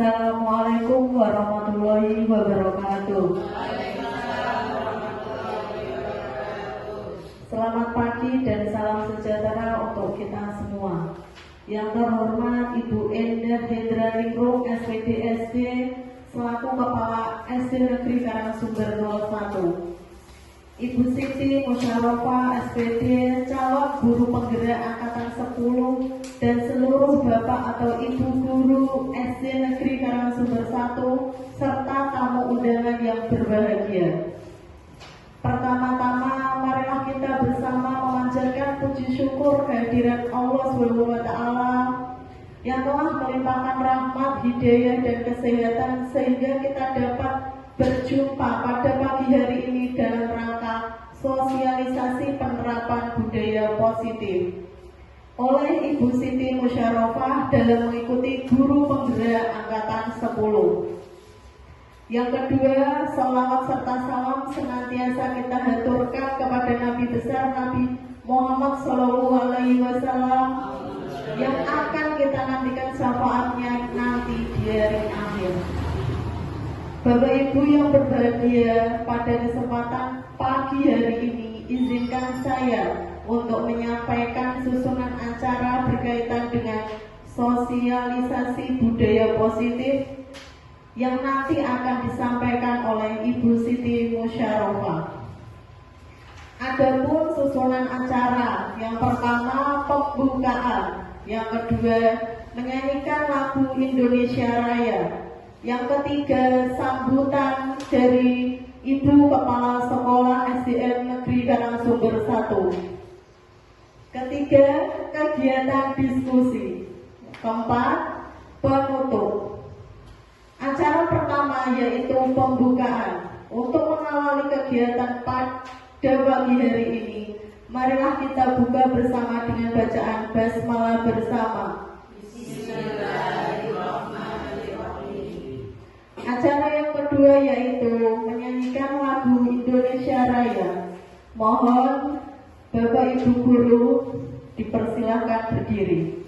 Assalamualaikum warahmatullahi wabarakatuh. Selamat pagi dan salam sejahtera untuk kita semua. Yang terhormat Ibu Endah Hendra Ningrum SPD SD selaku Kepala SD Negeri Karangsumber 01. Ibu Siti Musyarofah SPD calon guru penggerak angkatan 10 dan seluruh bapak atau ibu guru SD Negeri Karangsumber 1 serta tamu undangan yang berbahagia. Pertama-tama marilah kita bersama memanjatkan puji syukur kehadiran Allah SWT yang telah melimpahkan rahmat, hidayah dan kesehatan sehingga kita dapat berjumpa pada pagi hari ini dalam rangka sosialisasi penerapan budaya positif oleh Ibu Siti Musyarofah dalam mengikuti guru penggerak angkatan 10. Yang kedua, sholawat serta salam senantiasa kita haturkan kepada Nabi besar Nabi Muhammad SAW yang akan kita nantikan syafaatnya nanti di hari akhir. Bapak Ibu yang berbahagia, pada kesempatan pagi hari ini izinkan saya untuk menyampaikan susunan acara berkaitan dengan sosialisasi budaya positif yang nanti akan disampaikan oleh Ibu Siti Musyarofah. Adapun susunan acara, yang pertama pembukaan, yang kedua menyanyikan lagu Indonesia Raya, yang ketiga sambutan dari Ibu Kepala Sekolah SDN Negeri Karangsumber 1. Ketiga, kegiatan diskusi. Keempat, penutup. Acara pertama yaitu pembukaan. Untuk mengawali kegiatan pada pagi hari ini, marilah kita buka bersama dengan bacaan basmalah bersama. Acara yang kedua yaitu menyanyikan lagu Indonesia Raya. Mohon Bapak Ibu guru dipersilakan berdiri.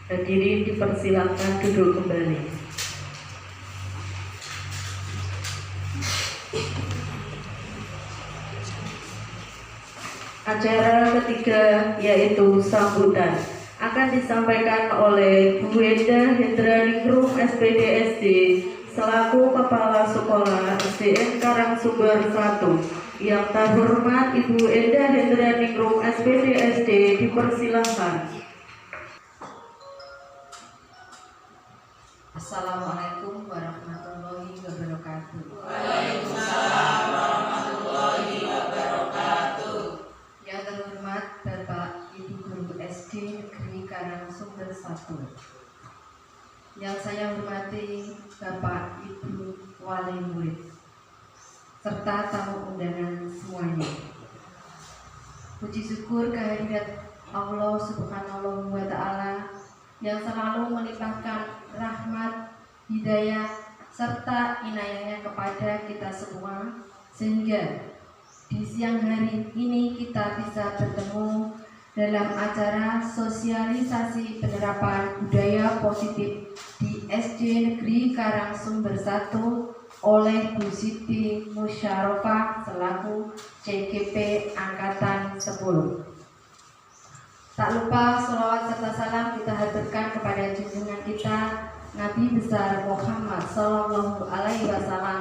Hadirin dipersilakan duduk kembali. Acara ketiga yaitu sambutan akan disampaikan oleh Bu Endah Hendra Ningrum SPD SD selaku Kepala Sekolah SDN Karangsumber 1. Yang terhormat Ibu Endah Hendra Ningrum SPD SD dipersilakan. Assalamualaikum warahmatullahi wabarakatuh. Waalaikumsalam warahmatullahi wabarakatuh. serta tamu undangan semuanya. Puji syukur kehadirat Allah Subhanahu wa Ta'ala yang selalu melimpahkan rahmat, hidayah, serta inayahnya kepada kita semua, sehingga di siang hari ini kita bisa bertemu dalam acara sosialisasi penerapan budaya positif di SD Negeri Karangsumber 1 oleh Bu Siti Musyarofah selaku CGP Angkatan 10. Tak lupa sholawat serta salam kita haturkan kepada junjungan kita Nabi besar Muhammad Sallallahu Alaihi Wasallam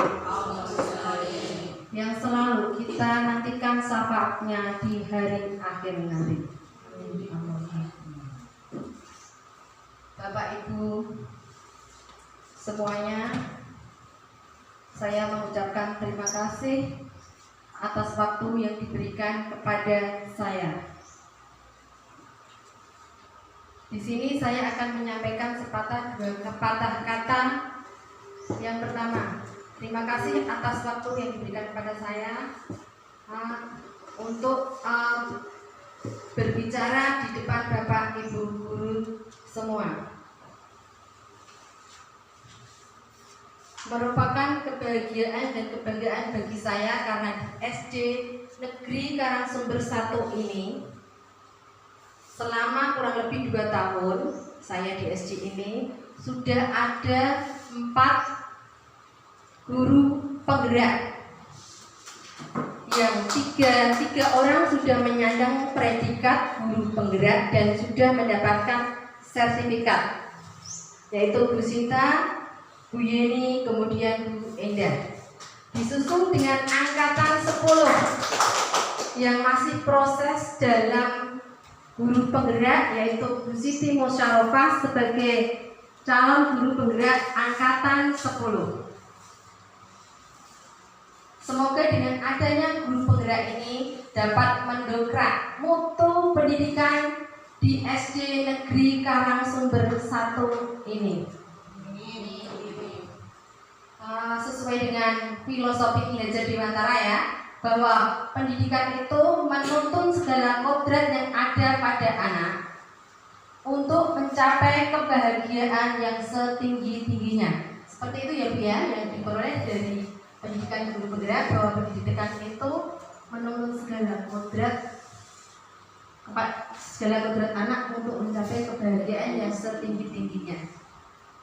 yang selalu kita nantikan syafaatnya di hari akhir nanti. Bapak Ibu semuanya, saya mengucapkan terima kasih atas waktu yang diberikan kepada saya. Di sini saya akan menyampaikan sepatah kata. Yang pertama, terima kasih atas waktu yang diberikan kepada saya untuk berbicara di depan Bapak Ibu guru semua. Merupakan kebahagiaan dan kebanggaan bagi saya karena di SD Negeri Karangsumber 1 ini selama kurang lebih 2 tahun saya di SD ini sudah ada 4 guru penggerak yang tiga orang sudah menyandang predikat guru penggerak dan sudah mendapatkan sertifikat, yaitu Bu Sinta, Bu Yeni, kemudian Bu Endah. Disusul dengan angkatan 10 yang masih proses dalam guru penggerak, yaitu Bu Siti Musyarofah sebagai calon guru penggerak angkatan 10. Semoga dengan adanya guru penggerak ini dapat mendongkrak mutu pendidikan di SD Negeri Karangsumber 1 ini. Sesuai dengan filosofi Ki Hajar Dewantara ya, bahwa pendidikan itu menuntun segala kodrat yang ada pada anak untuk mencapai kebahagiaan yang setinggi-tingginya. Seperti itu ya Bu ya, yang diperoleh dari pendidikan guru penggerak, bahwa pendidikan itu menuntun segala kodrat anak untuk mencapai kebahagiaan yang setinggi-tingginya.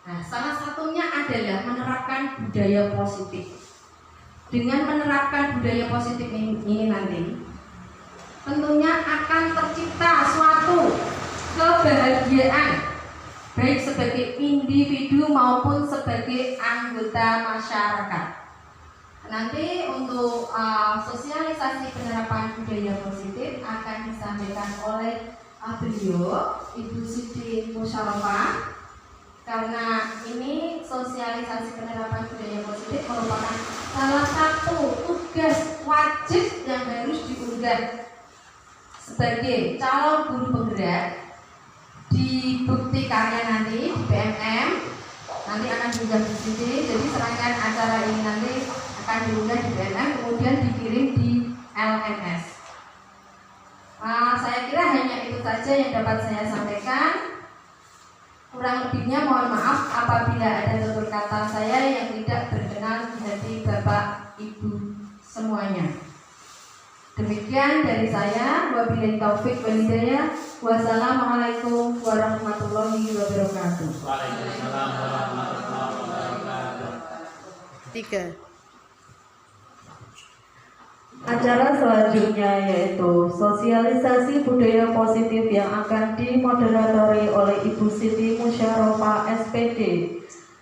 Nah, salah satunya adalah menerapkan budaya positif. Dengan menerapkan budaya positif ini nanti tentunya akan tercipta suatu kebahagiaan baik sebagai individu maupun sebagai anggota masyarakat. Nanti untuk sosialisasi penerapan budaya positif akan disampaikan oleh beliau Ibu Siti Musyarofah. Karena ini sosialisasi penerapan budaya positif merupakan salah satu tugas wajib yang harus diunggah sebagai calon guru penggerak di bukti karya nanti di PMM. Nanti akan diunggah di sini. Jadi serangkaian acara ini nanti akan diunggah di PMM, kemudian dikirim di LMS. Saya kira hanya itu saja yang dapat saya sampaikan. Kurang lebihnya mohon maaf apabila ada tutur kata saya yang tidak berkenan di hati Bapak Ibu semuanya. Demikian dari saya. Wabillahi taufik wal hidayah. Wassalamualaikum warahmatullahi wabarakatuh. Waalaikumsalam warahmatullahi wabarakatuh. 3. Acara selanjutnya yaitu sosialisasi budaya positif yang akan dimoderatori oleh Ibu Siti Musyarofah SPD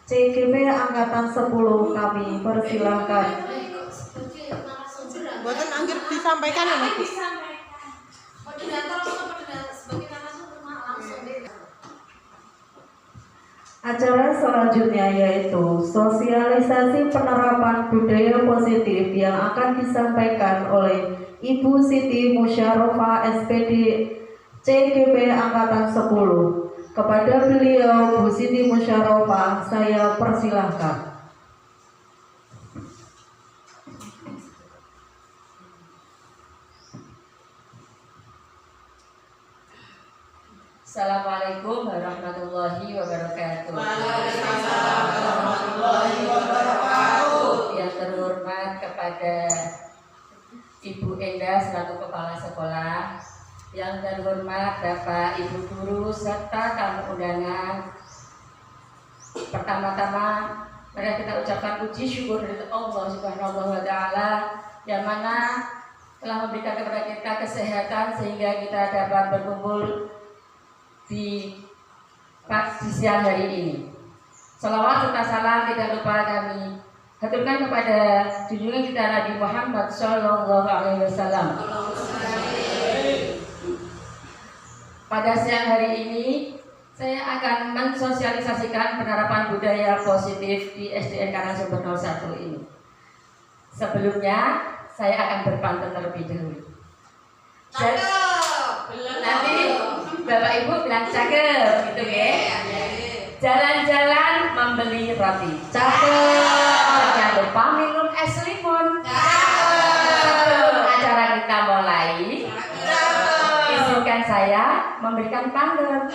CGP Angkatan 10. Kami persilahkan. Buatan angger disampaikan ya Bu? Acara selanjutnya yaitu sosialisasi penerapan budaya positif yang akan disampaikan oleh Ibu Siti Musyarofah SPD CGP Angkatan 10. Kepada beliau Bu Siti Musyarofah saya persilahkan. Assalamualaikum warahmatullahi wabarakatuh. Waalaikumsalam warahmatullahi wabarakatuh. Yang terhormat kepada Ibu Endah selaku Kepala Sekolah, yang terhormat Bapak Ibu Guru serta tamu undangan. Pertama-tama mari kita ucapkan puji syukur dari Allah Subhanahu wa taala yang mana telah memberikan kepada kita kesehatan sehingga kita dapat berkumpul di siang hari ini. Salawat serta salam tidak lupa kami haturkan kepada junjungan kita Nabi Muhammad Sallallahu Alaihi Wasallam. Pada siang hari ini saya akan mensosialisasikan penerapan budaya positif di SDN Karangsumber 01 ini. Sebelumnya saya akan berpantun terlebih dahulu. Nanti Bapak Ibu bilang cakep gitu ya. Jalan-jalan membeli roti. Cakep. Jangan lupa minum es limon. Sebelum acara kita mulai, izinkan saya memberikan pantun.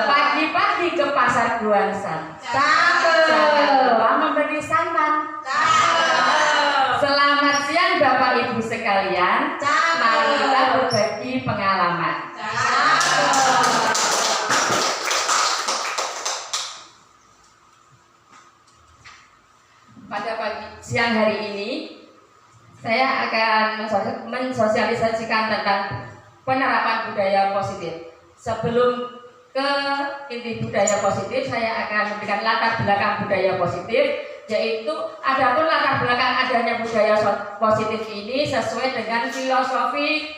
Pagi-pagi ke pasar Guangsan. Jangan lupa memberi santan. Selamat siang Bapak Ibu sekalian. Mari kita berbagi pengalaman. Pada siang hari ini saya akan mensosialisasikan tentang penerapan budaya positif. Sebelum ke inti budaya positif, saya akan memberikan latar belakang budaya positif, yaitu adapun latar belakang adanya budaya positif ini sesuai dengan filosofi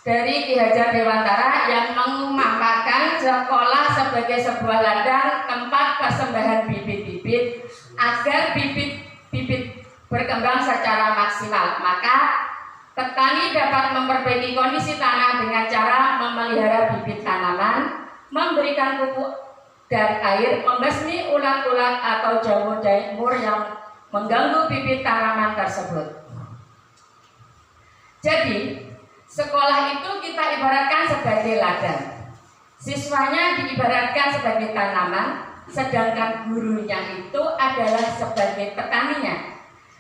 dari Ki Hajar Dewantara yang mengumpamakan sekolah sebagai sebuah ladang tempat persembahan bibit-bibit agar bibit-bibit berkembang secara maksimal. Maka petani dapat memperbaiki kondisi tanah dengan cara memelihara bibit tanaman, memberikan pupuk dan air, membasmi ulat-ulat atau jamur-jamur yang mengganggu bibit tanaman tersebut. Jadi, sekolah itu kita ibaratkan sebagai ladang. Siswanya diibaratkan sebagai tanaman, sedangkan gurunya itu adalah sebagai petaninya.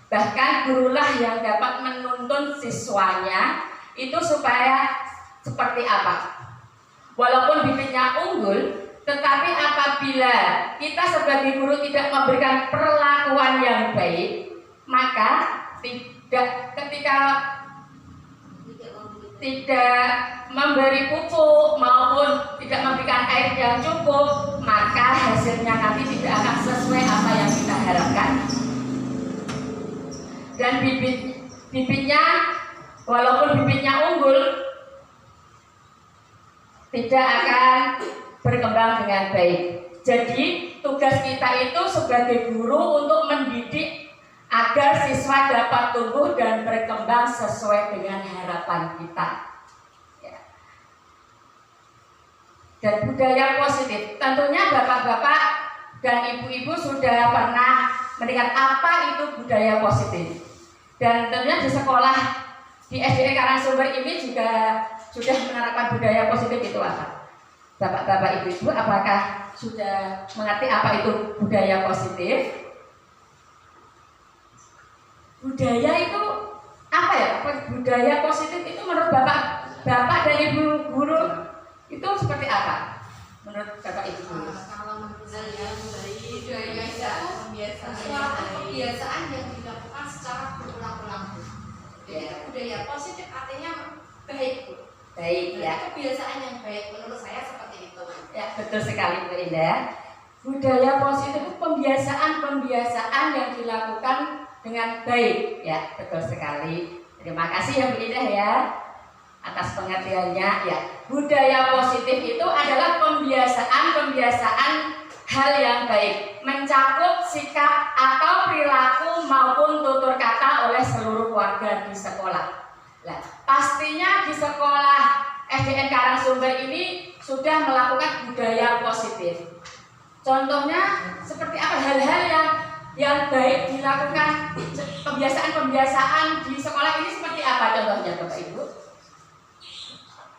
Bahkan gurulah yang dapat menuntun siswanya itu supaya seperti apa. Walaupun bibitnya unggul, tetapi apabila kita sebagai guru tidak memberikan perlakuan yang baik, maka ketika tidak memberi pupuk maupun tidak memberikan air yang cukup, maka hasilnya nanti tidak akan sesuai apa yang kita harapkan. Dan bibitnya walaupun bibitnya unggul, tidak akan berkembang dengan baik. Jadi tugas kita itu sebagai guru untuk mendidik agar siswa dapat tumbuh dan berkembang sesuai dengan harapan kita. Ya. Dan budaya positif, tentunya bapak-bapak dan ibu-ibu sudah pernah mendengar apa itu budaya positif. Dan tentunya di sekolah di SDN Karangsumber ini juga sudah menerapkan budaya positif itu apa? Bapak-bapak ibu-ibu apakah sudah mengerti apa itu budaya positif? Budaya itu apa ya? Budaya positif itu menurut bapak dan ibu guru itu seperti apa? Menurut bapak ibu guru? Kalau menurut saya budaya itu suatu kebiasaan yang dilakukan secara berulang-ulang. Jadi budaya positif artinya baik, Bu. Baik ya. Kebiasaan yang baik menurut saya seperti itu. Ya, betul sekali Bu Indah. Budaya positif itu pembiasaan yang dilakukan dengan baik, ya betul sekali. Terima kasih ya Bu Indah ya atas pengertiannya. Ya, budaya positif itu adalah pembiasaan hal yang baik, mencakup sikap atau perilaku maupun tutur kata oleh seluruh warga di sekolah. Nah, pastinya di sekolah SDN Karangsumber ini sudah melakukan budaya positif. Contohnya seperti apa hal-hal yang baik dilakukan, kebiasaan-kebiasaan di sekolah ini seperti apa contohnya Bapak Ibu?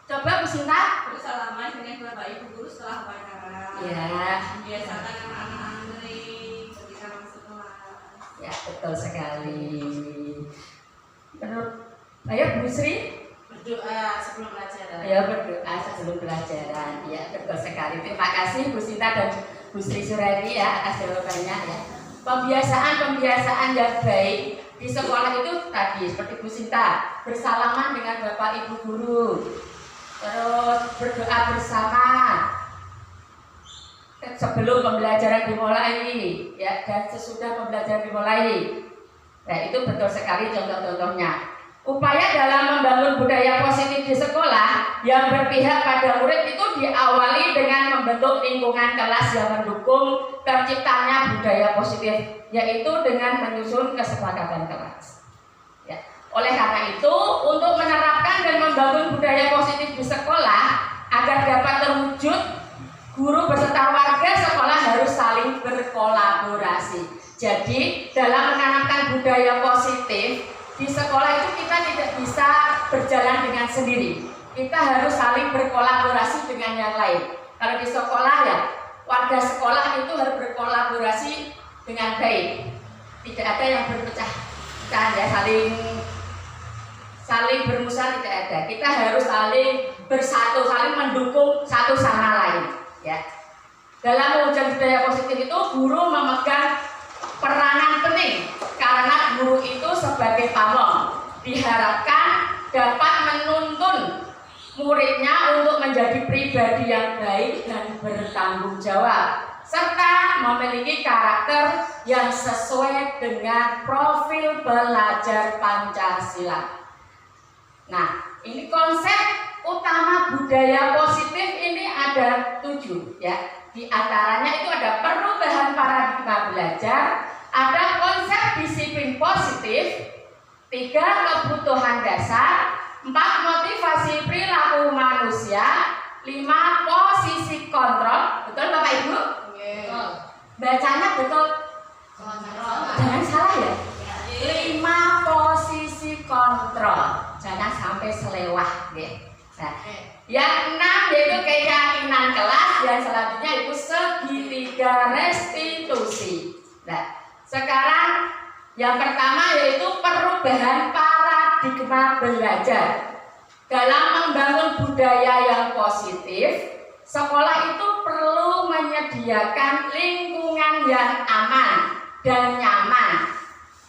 Coba Bu Sinta. Bersalaman dengan Bapak Ibu guru setelah upacara. Ya. Biasakan anak-anak antri ketika masuk kelas. Ya, betul sekali. Menurut, ayo Bu Sri. Berdoa sebelum pelajaran. Ayo berdoa sebelum pelajaran. Ya, betul sekali. Terima kasih Bu Sinta dan Bu Sri Surati ya atas jawabannya ya. Pembiasaan yang baik di sekolah itu tadi seperti Bu Sinta, bersalaman dengan Bapak Ibu guru, terus berdoa bersama sebelum pembelajaran dimulai ya, dan sesudah pembelajaran dimulai. Nah, itu betul sekali contoh-contohnya. Upaya dalam membangun budaya positif di sekolah yang berpihak pada murid itu diawali dengan membentuk lingkungan kelas yang mendukung terciptanya budaya positif, yaitu dengan menyusun kesepakatan kelas. Ya. Oleh karena itu, untuk menerapkan dan membangun budaya positif di sekolah agar dapat terwujud, guru beserta warga sekolah harus saling berkolaborasi. Jadi, dalam menanamkan budaya positif di sekolah itu kita tidak bisa berjalan dengan sendiri. Kita harus saling berkolaborasi dengan yang lain. Kalau di sekolah ya, warga sekolah itu harus berkolaborasi dengan baik. Tidak ada yang berpecah-pecah ya, saling bermusuhan tidak ada. Kita harus saling bersatu, saling mendukung satu sama lain ya. Dalam mewujudkan budaya positif itu guru memegang peranan penting karena guru itu sebagai pamong diharapkan dapat menuntun muridnya untuk menjadi pribadi yang baik dan bertanggung jawab serta memiliki karakter yang sesuai dengan profil pelajar Pancasila. Nah, ini konsep utama budaya positif ini ada 7 ya. Di antaranya itu ada perubahan paradigma belajar, ada konsep disiplin positif, 3 kebutuhan dasar, 4 motivasi perilaku manusia, 5 posisi kontrol. Betul Bapak Ibu? Betul. Bacanya betul? Jangan salah ya. 5 posisi kontrol. Jangan sampai selewah ya. Nah, yang 6 yaitu keyakinan kelas, dan selanjutnya itu segitiga restitusi. Nah, sekarang yang pertama yaitu perubahan paradigma belajar. Dalam membangun budaya yang positif, sekolah itu perlu menyediakan lingkungan yang aman dan nyaman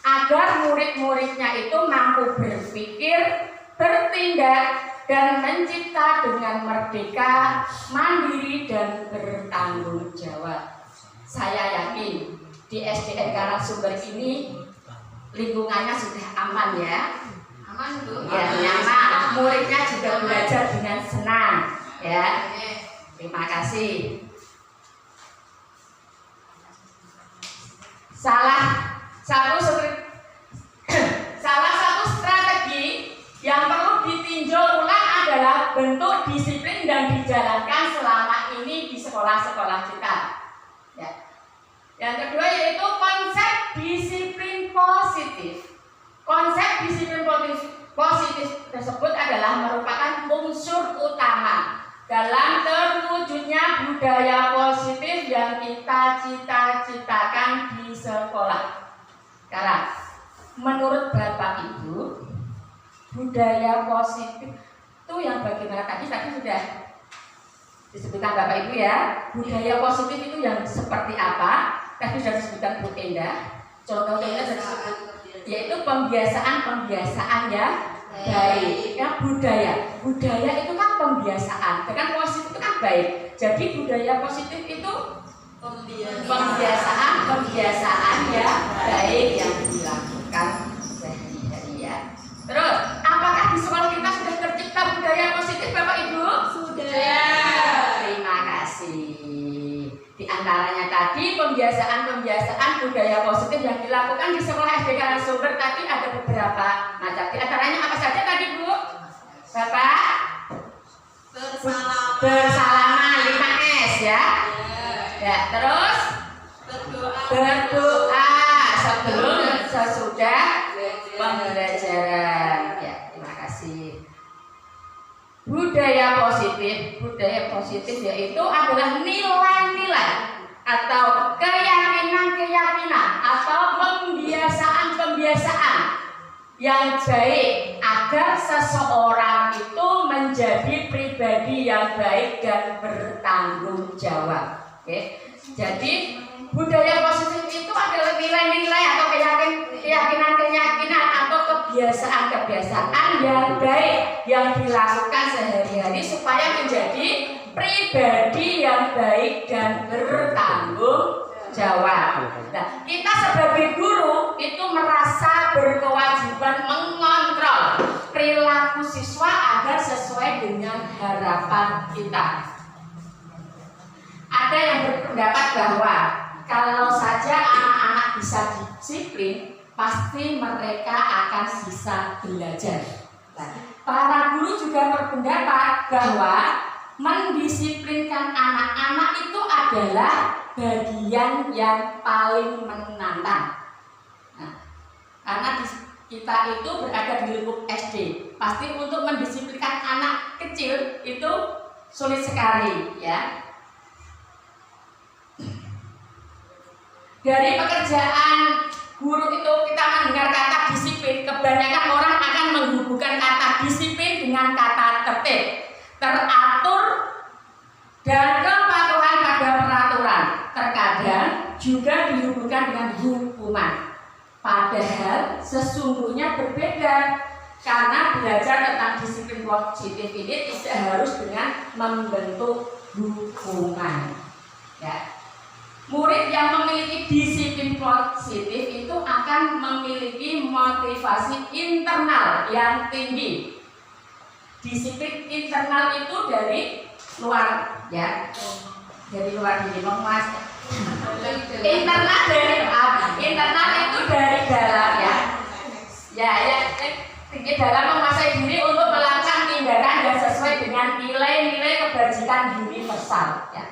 agar murid-muridnya itu mampu berpikir, bertindak, dan mencipta dengan merdeka, mandiri, dan bertanggung jawab. Saya yakin di SDN Karangsumber ini lingkungannya sudah aman ya. Aman Bu. Ya, nyaman. Muridnya juga belajar dengan senang ya. Terima kasih. Salah satu strategi yang perlu ditinjau ulang adalah bentuk disiplin dan dijalankan selama ini di sekolah-sekolah kita. Ya. Yang kedua yaitu konsep disiplin positif. Konsep disiplin positif tersebut adalah merupakan unsur utama dalam terwujudnya budaya positif yang kita cita-citakan di sekolah. Sekarang, menurut Bapak Ibu, budaya positif itu yang bagaimana tadi sudah disebutkan Bapak Ibu ya. Budaya positif itu yang seperti apa? Tadi sudah disebutkan Bu Endah. Contohnya sudah disebut, yaitu pembiasaan yang baik. Ya, budaya itu kan pembiasaan. Dengan positif itu kan baik. Jadi budaya positif itu pembiasaan yang baik yang dilakukan sehari-hari ya. Terus, apakah di sekolah kita sudah tercipta budaya positif Bapak Ibu? Sudah. Terima kasih. Di antaranya tadi pembiasaan budaya positif yang dilakukan di sekolah SD Karangsumber tadi ada beberapa macam. Di antaranya apa saja tadi Bu? Bapak? Bersalaman 5S ya. Ya, terus berdoa sebelum dan sesudah pembelajaran. Ya, terima kasih. budaya positif yaitu adalah nilai-nilai atau keyakinan-keyakinan atau pembiasaan-pembiasaan yang baik agar seseorang itu menjadi pribadi yang baik dan bertanggung jawab. Oke. Jadi budaya positif itu adalah nilai-nilai atau keyakinan-keyakinan atau kebiasaan-kebiasaan yang baik yang dilakukan sehari-hari supaya menjadi pribadi yang baik dan bertanggung jawab. Nah, kita sebagai guru itu merasa berkewajiban mengontrol perilaku siswa agar sesuai dengan harapan kita. Ada yang berpendapat bahwa kalau saja anak-anak bisa disiplin, pasti mereka akan bisa belajar. Nah, para guru juga berpendapat bahwa mendisiplinkan anak-anak itu adalah bagian yang paling menantang. Nah, karena kita itu berada di lingkup SD, pasti untuk mendisiplinkan anak kecil itu sulit sekali, ya. Dari pekerjaan guru itu kita mendengar kata disiplin, kebanyakan orang akan menghubungkan kata disiplin dengan kata tertib, teratur, dan kepatuhan pada peraturan. Terkadang juga dihubungkan dengan hukuman. Padahal sesungguhnya berbeda, karena belajar tentang disiplin positif ini tidak harus dengan membentuk hukuman, ya. Murid yang memiliki disiplin positif itu akan memiliki motivasi internal yang tinggi. Disiplin internal itu dari luar, ya, dari luar diri, mas. Internal dari apa? Internal itu dari dalam, ya. Tinggi dalam menguasai diri untuk melakukan tindakan yang sesuai dengan nilai-nilai kebajikan universal, ya.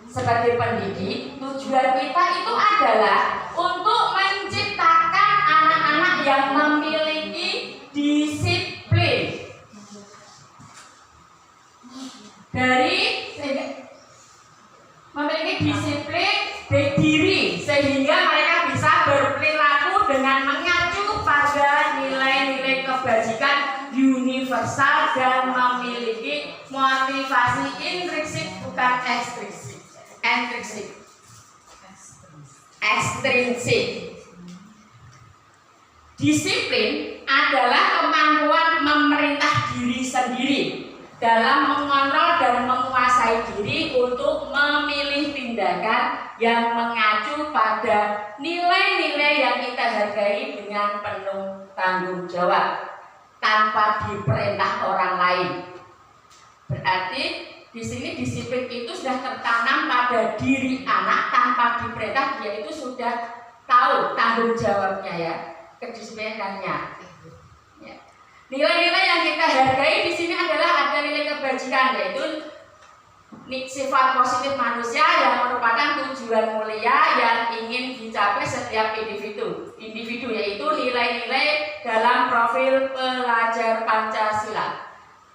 Sebagai pendidik, tujuan kita itu adalah untuk menciptakan anak-anak yang memiliki disiplin. Dari memiliki disiplin diri sehingga mereka bisa berperilaku dengan mengacu pada nilai-nilai kebajikan universal dan memiliki motivasi intrinsik bukan ekstrinsik. Ekstrinsik. Disiplin adalah kemampuan memerintah diri sendiri dalam mengontrol dan menguasai diri untuk memilih tindakan yang mengacu pada nilai-nilai yang kita hargai dengan penuh tanggung jawab tanpa diperintah orang lain. Berarti di sini disiplin itu sudah tertanam pada diri anak tanpa diperintah, dia itu sudah tahu tanggung jawabnya, ya, kedisiplinannya. Ya. Nilai-nilai yang kita hargai di sini adalah ada nilai kebajikan, yaitu sifat positif manusia yang merupakan tujuan mulia yang ingin dicapai setiap individu, yaitu nilai-nilai dalam profil pelajar Pancasila.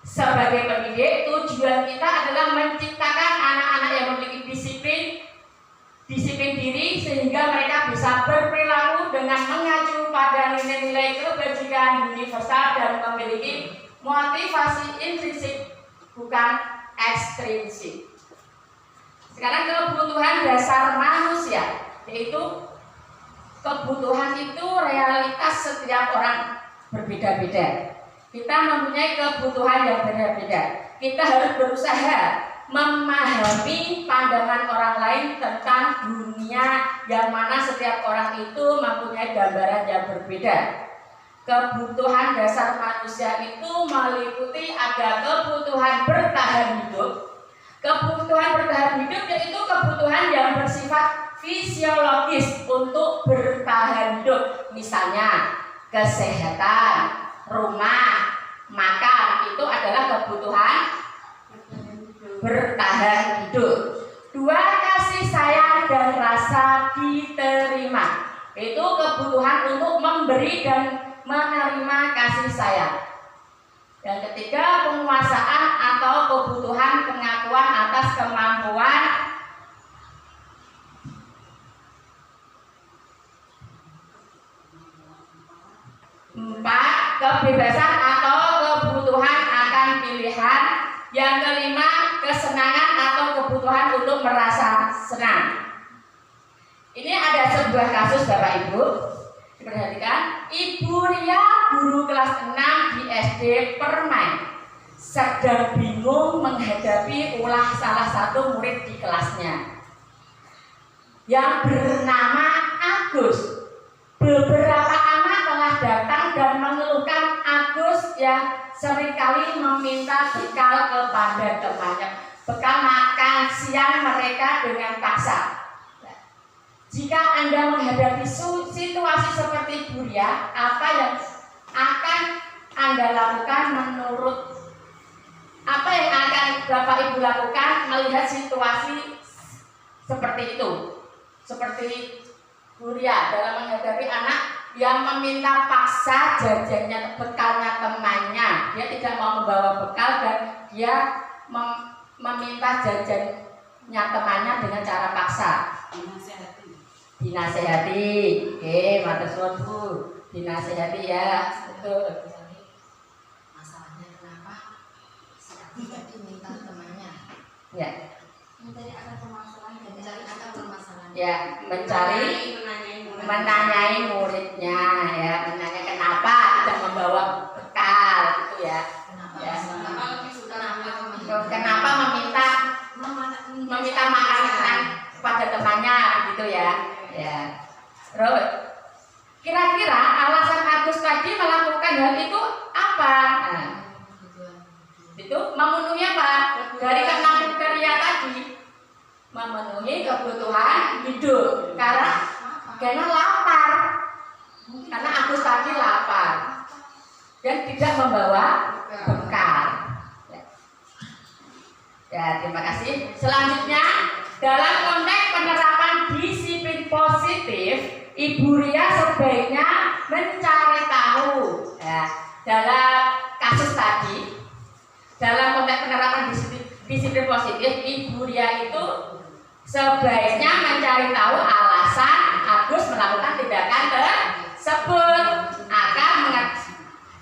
Sebagai pendidik, tujuan kita adalah menciptakan anak-anak yang memiliki disiplin diri sehingga mereka bisa berperilaku dengan mengacu pada nilai-nilai kebajikan universal dan memiliki motivasi intrinsik bukan ekstrinsik. Sekarang kebutuhan dasar manusia, yaitu kebutuhan itu realitas setiap orang berbeda-beda. Kita mempunyai kebutuhan yang berbeda. Kita harus berusaha memahami pandangan orang lain tentang dunia yang mana setiap orang itu mempunyai gambaran yang berbeda. Kebutuhan dasar manusia itu meliputi ada kebutuhan bertahan hidup. Kebutuhan bertahan hidup yaitu kebutuhan yang bersifat fisiologis untuk bertahan hidup. Misalnya kesehatan, rumah, makan, itu adalah kebutuhan bertahan hidup. Dua, kasih sayang dan rasa diterima, itu kebutuhan untuk memberi dan menerima kasih sayang. Yang ketiga, penguasaan atau kebutuhan pengakuan atas kemampuan. Empat, kebebasan atau kebutuhan akan pilihan. Yang kelima, kesenangan atau kebutuhan untuk merasa senang. Ini ada sebuah kasus Bapak Ibu. Diperhatikan, Ibu Ria, guru kelas 6 di SD Permai, sedang bingung menghadapi ulah salah satu murid di kelasnya yang bernama Agus. Beberapa anak telah datang dan mengeluhkan Agus yang seringkali meminta bekal kepada temannya, bekal makan siang mereka dengan paksa. Jika Anda menghadapi situasi seperti Bu Ria, apa yang akan Anda lakukan menurut apa yang akan Bapak Ibu lakukan melihat situasi seperti itu? Seperti Bu Ria dalam menghadapi anak yang meminta paksa jajannya, bekalnya temannya. Dia tidak mau membawa bekal dan dia meminta jajannya temannya dengan cara paksa. Dinasehati. Oke, matur suwun Bu. Dinasehati ya. Betul. Masalahnya kenapa tadi minta temannya? Ya. Mencari akar permasalahan dan mencari akar permasalahan. Ya, menanyai muridnya ya, menanya kenapa tidak membawa bekal itu ya. Ya. Kenapa meminta makanan kepada temannya gitu ya. Ya. Terus kira-kira alasan Agus tadi melakukan hal itu apa? Nah, itu memenuhi apa? Dari keenam kriteria tadi, memenuhi kebutuhan hidup karena lapar. Karena Agus tadi lapar dan tidak membawa bekal. Ya, terima kasih. Selanjutnya, dalam konteks penerapan disiplin positif, Ibu Ria sebaiknya mencari tahu. Ya, dalam kasus tadi, dalam konteks penerapan disiplin positif, Ibu Ria itu sebaiknya mencari tahu alasan Agus melakukan tindakan tersebut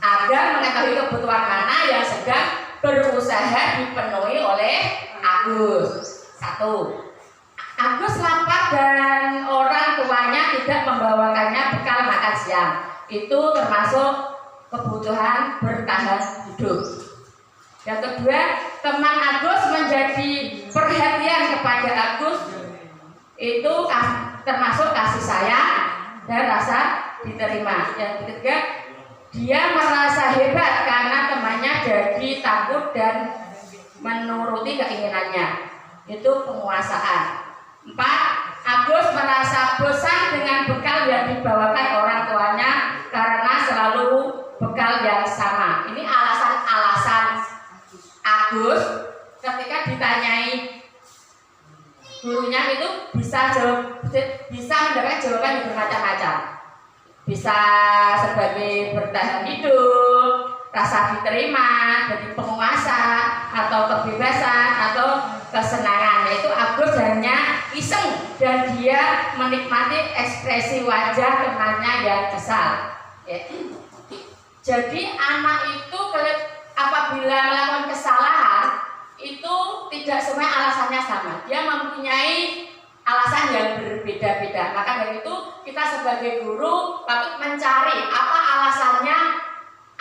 agar mengetahui kebutuhan mana yang sedang berusaha dipenuhi oleh Agus. 1. Agus lapar dan orang tuanya tidak membawakannya bekal makan siang. Itu termasuk kebutuhan bertahan hidup. Yang kedua, teman Agus menjadi perhatian kepada Agus. Itu termasuk kasih sayang dan rasa diterima. Yang ketiga, dia merasa hebat karena temannya jadi takut dan menuruti keinginannya. Itu penguasaan. 4. Agus merasa bosan dengan bekal yang dibawakan orang tuanya karena selalu bekal yang sama. Ini alasan-alasan Agus ketika ditanyai gurunya itu bisa mendapatkan jawaban yang bermacam-macam. Bisa sebagai bertahan hidup, rasa diterima, jadi penguasa, atau kebebasan, atau kesenangan. Yaitu Agus hanya iseng dan dia menikmati ekspresi wajah temannya yang kesal. Ya. Jadi anak itu apabila melakukan kesalahan itu tidak semua alasannya sama. Dia mempunyai alasan yang berbeda-beda. Maka dari itu kita sebagai guru patut mencari apa alasannya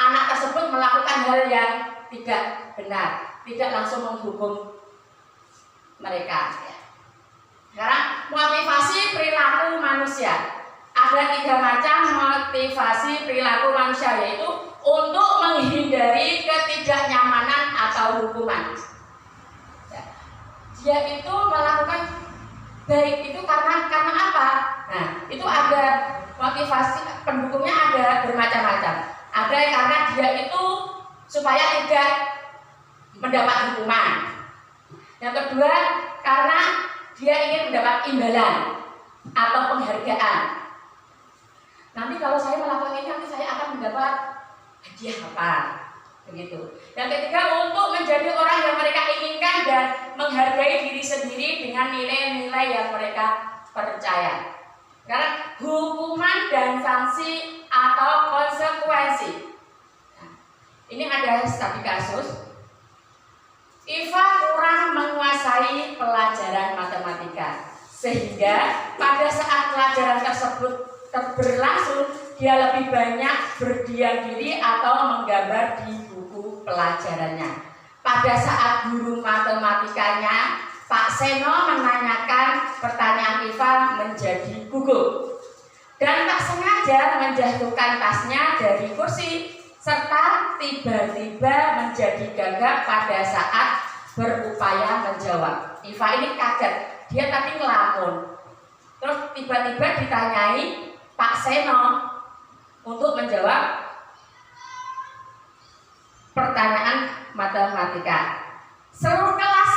anak tersebut melakukan hal yang tidak benar, tidak langsung menghukum mereka. Sekarang motivasi perilaku manusia. Ada 3 macam motivasi perilaku manusia, yaitu untuk menghindari ketidaknyamanan atau hukuman. Dia itu melakukan baik itu karena apa? Nah, itu ada motivasi pendukungnya, ada bermacam-macam. Ada karena dia itu supaya tidak mendapat hukuman. Yang kedua, karena dia ingin mendapat imbalan atau penghargaan. Nanti kalau saya melakukan ini, nanti saya akan mendapat hadiah apa? Begitu. Yang ketiga, untuk menjadi orang yang mereka inginkan dan menghargai diri sendiri dengan nilai-nilai yang mereka percaya. Karena hukuman dan sanksi atau konsekuensi. Nah, ini ada studi kasus. Iva kurang menguasai pelajaran matematika, sehingga pada saat pelajaran tersebut berlangsung, dia lebih banyak berdiam diri atau menggambar di buku pelajarannya. Pada saat guru matematikanya, Pak Seno, menanyakan pertanyaan Iva menjadi gugup dan tak sengaja menjatuhkan tasnya dari kursi serta tiba-tiba menjadi gagap pada saat berupaya menjawab. Iva ini kaget, dia tadi ngelamun, terus tiba-tiba ditanyai Pak Seno untuk menjawab pertanyaan matematika. Seluruh kelas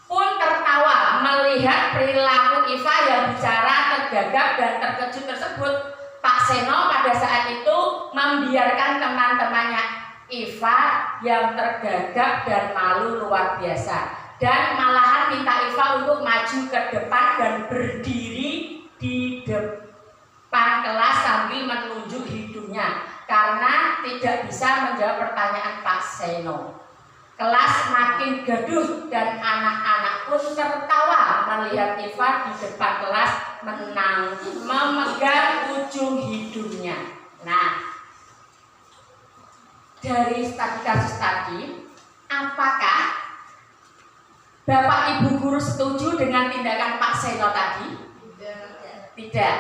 pun tertawa melihat perilaku Iva yang bicara tergagap dan terkejut tersebut. Pak Seno pada saat itu membiarkan teman-temannya Iva yang tergagap dan malu luar biasa, dan malahan minta Iva untuk maju ke depan dan berdiri di depan kelas sambil menunjuk hidungnya karena tidak bisa menjawab pertanyaan Pak Seno. Kelas makin gaduh dan anak-anak pun tertawa melihat Iva di depan kelas memegang ujung hidungnya. Nah, dari studi kasus tadi, apakah Bapak Ibu guru setuju dengan tindakan Pak Seno tadi? Tidak.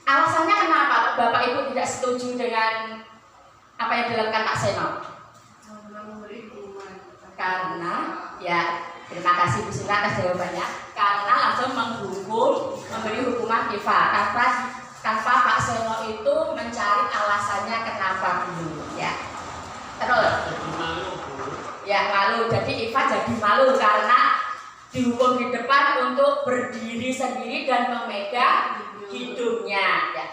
Alasannya kenapa Bapak Ibu tidak setuju dengan apa yang dilakukan Pak Seno? Karena, ya, terima kasih Bu Sila atas jawabannya. Karena langsung memberi hukuman Iva tanpa Pak Seno itu mencari alasannya kenapa dulu, ya. Terus, ya malu. Jadi Iva jadi malu karena dihukum di depan untuk berdiri sendiri dan memegang hidungnya. Ya.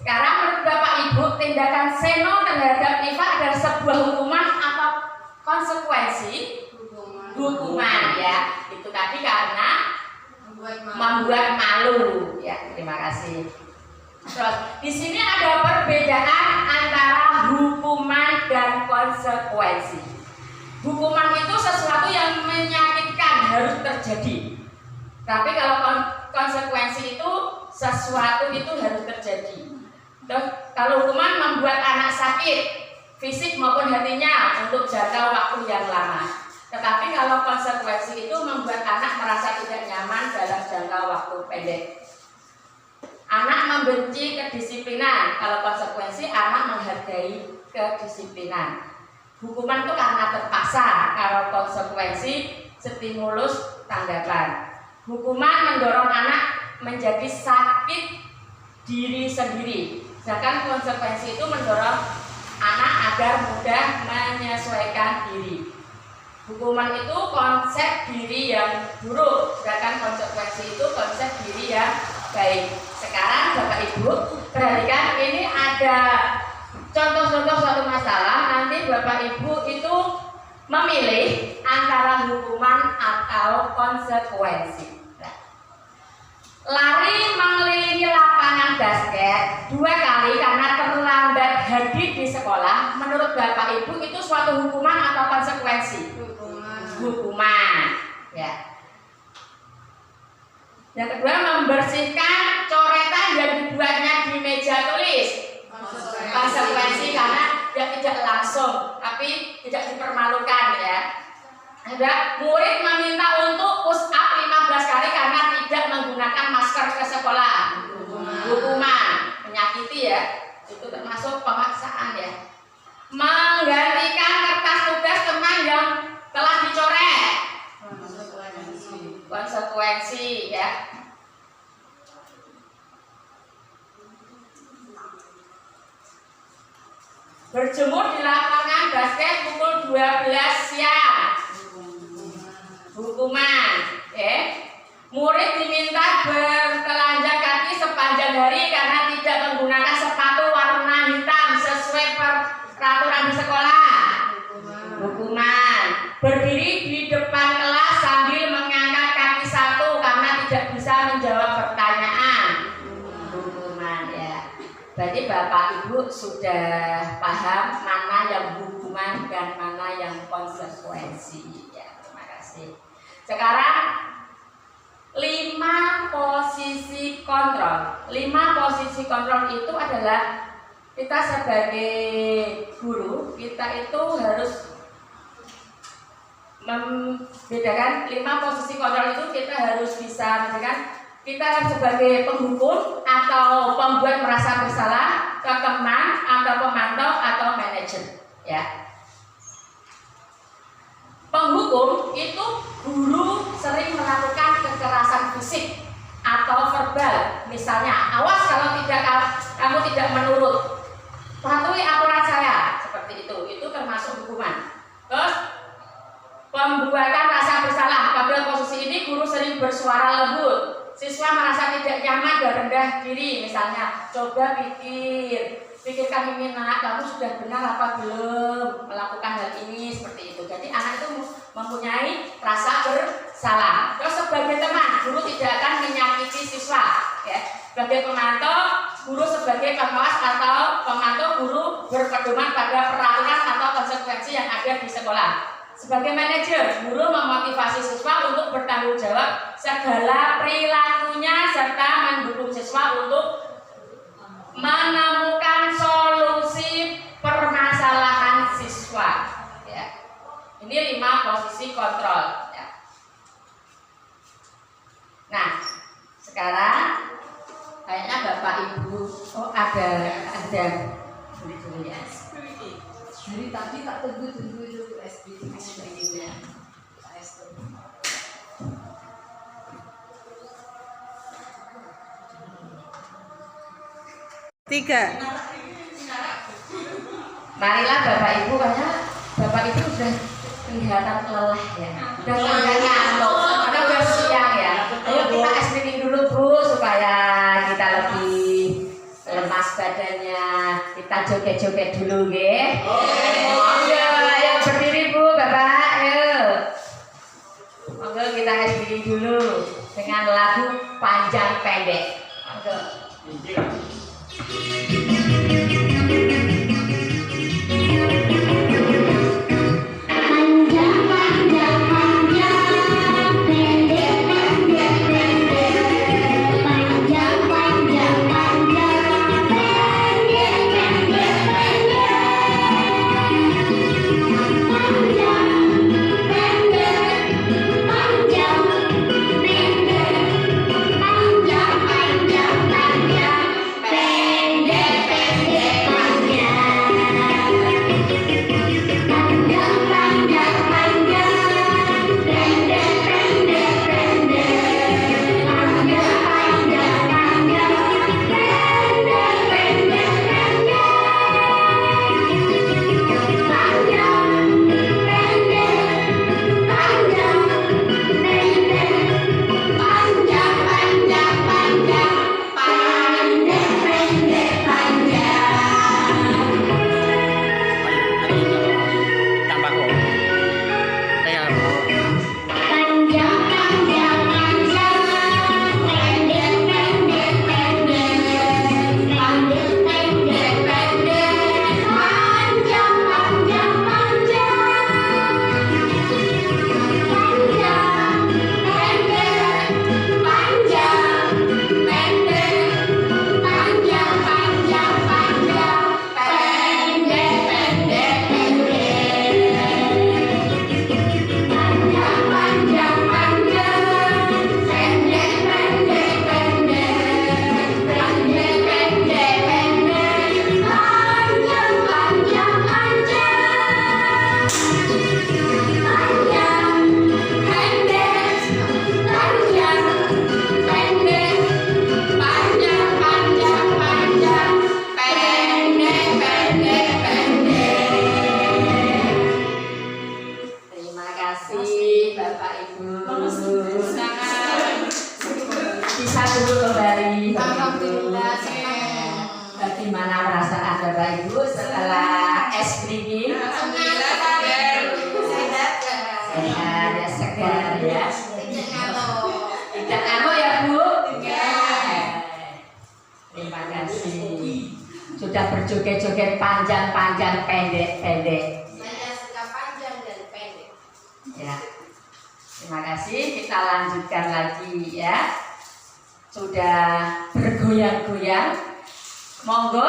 Sekarang menurut Bapak Ibu, tindakan Seno terhadap Iva adalah sebuah hukuman atau konsekuensi? Hukuman, ya. Itu tadi karena membuat malu. Ya, terima kasih. Terus di sini ada perbedaan antara hukuman dan konsekuensi. Hukuman itu sesuatu yang menyakitkan, harus terjadi. Tapi kalau konsekuensi itu sesuatu itu harus terjadi. Terus kalau hukuman membuat anak sakit fisik maupun hatinya untuk jangka waktu yang lama. Tetapi kalau konsekuensi itu membuat anak merasa tidak nyaman dalam jangka waktu pendek. Anak membenci kedisiplinan, kalau konsekuensi anak menghargai kedisiplinan. Hukuman itu karena terpaksa, kalau konsekuensi stimulus tanggapan. Hukuman mendorong anak menjadi sakit diri sendiri, sedangkan konsekuensi itu mendorong anak agar mudah menyesuaikan diri. Hukuman itu konsep diri yang buruk, sedangkan konsekuensi itu konsep diri yang baik. Sekarang Bapak Ibu perhatikan, ini ada contoh-contoh suatu masalah. Nanti Bapak Ibu itu memilih antara hukuman atau konsekuensi. Lari mengelilingi lapangan basket 2 kali karena terlambat hadir di sekolah. Menurut Bapak Ibu itu suatu hukuman atau konsekuensi? Hukuman. Ya. Yang kedua, membersihkan coretan yang dibuatnya di meja tulis. Konsekuensi karena dia tidak langsung, tapi tidak dipermalukan, ya. Ada murid meminta untuk push up 15 kali karena tidak menggunakan masker ke sekolah. Hukuman, menyakiti, ya. Itu termasuk pemaksaan, ya. Menggantikan kertas tugas teman yang telah dicoret. Konsekuensi, ya. Berjemur di lapangan basket pukul 12 siang. Hukuman, murid diminta bertelanjang kaki sepanjang hari karena tidak menggunakan sepatu warna hitam sesuai peraturan di sekolah. Bapak Ibu sudah paham mana yang hubungan dan mana yang konsekuensi. Ya, terima kasih. Sekarang 5 posisi kontrol. 5 posisi kontrol itu adalah kita sebagai guru, kita itu harus membedakan 5 posisi kontrol itu. Kita harus bisa membedakan kita sebagai penghukum atau pembuat merasa bersalah, keteman atau pemantau atau manajer, ya. Penghukum itu guru sering melakukan kekerasan fisik atau verbal, misalnya awas kalau kamu tidak menurut, patuhi aturan saya, seperti itu termasuk hukuman. Terus pembuatan rasa bersalah, pada posisi ini guru sering bersuara lembut. Siswa merasa tidak nyaman dan rendah diri, misalnya coba pikirkan ini nak, kamu sudah benar apa belum melakukan hal ini, seperti itu. Jadi anak itu mempunyai rasa bersalah. Terus sebagai teman, guru tidak akan menyakiti siswa, ya. Sebagai pemantau, guru sebagai pengawas atau pemantau, guru berpedoman pada peraturan atau konsekuensi yang ada di sekolah. Sebagai manajer, guru memotivasi siswa untuk bertanggung jawab segala perilakunya serta mendukung siswa untuk menemukan solusi permasalahan siswa. Ya. Ini 5 posisi kontrol. Ya. Nah, sekarang kayaknya Bapak Ibu, ada dulu ya. Dari tadi tak tunggu dulu SPG-nya. Tiga. Marilah Bapak Ibu, karena Bapak Ibu sudah kelihatan lelah ya. Udah kelihatan ngantuk, karena udah siang ya. Ayo kita SPG dulu Bu, supaya kita lebih lemas badannya. Kita joget-joget dulu nggih. Ayo berdiri Bu, Bapak. Ayo. Monggo kita SPG dulu dengan lagu Panjang Pendek. Monggo. Bagaimana perasaan Bapak Ibu setelah SPG? Alhamdulillah segar. Sehat ya, segar ya. Tidak anu ya Bu? Terima kasih. Sudah sudah berjoget-joget panjang-panjang, pendek-pendek. Saya suka panjang dan pendek. Ya. Terima kasih. Kita lanjutkan lagi ya. Sudah bergoyang-goyang. Monggo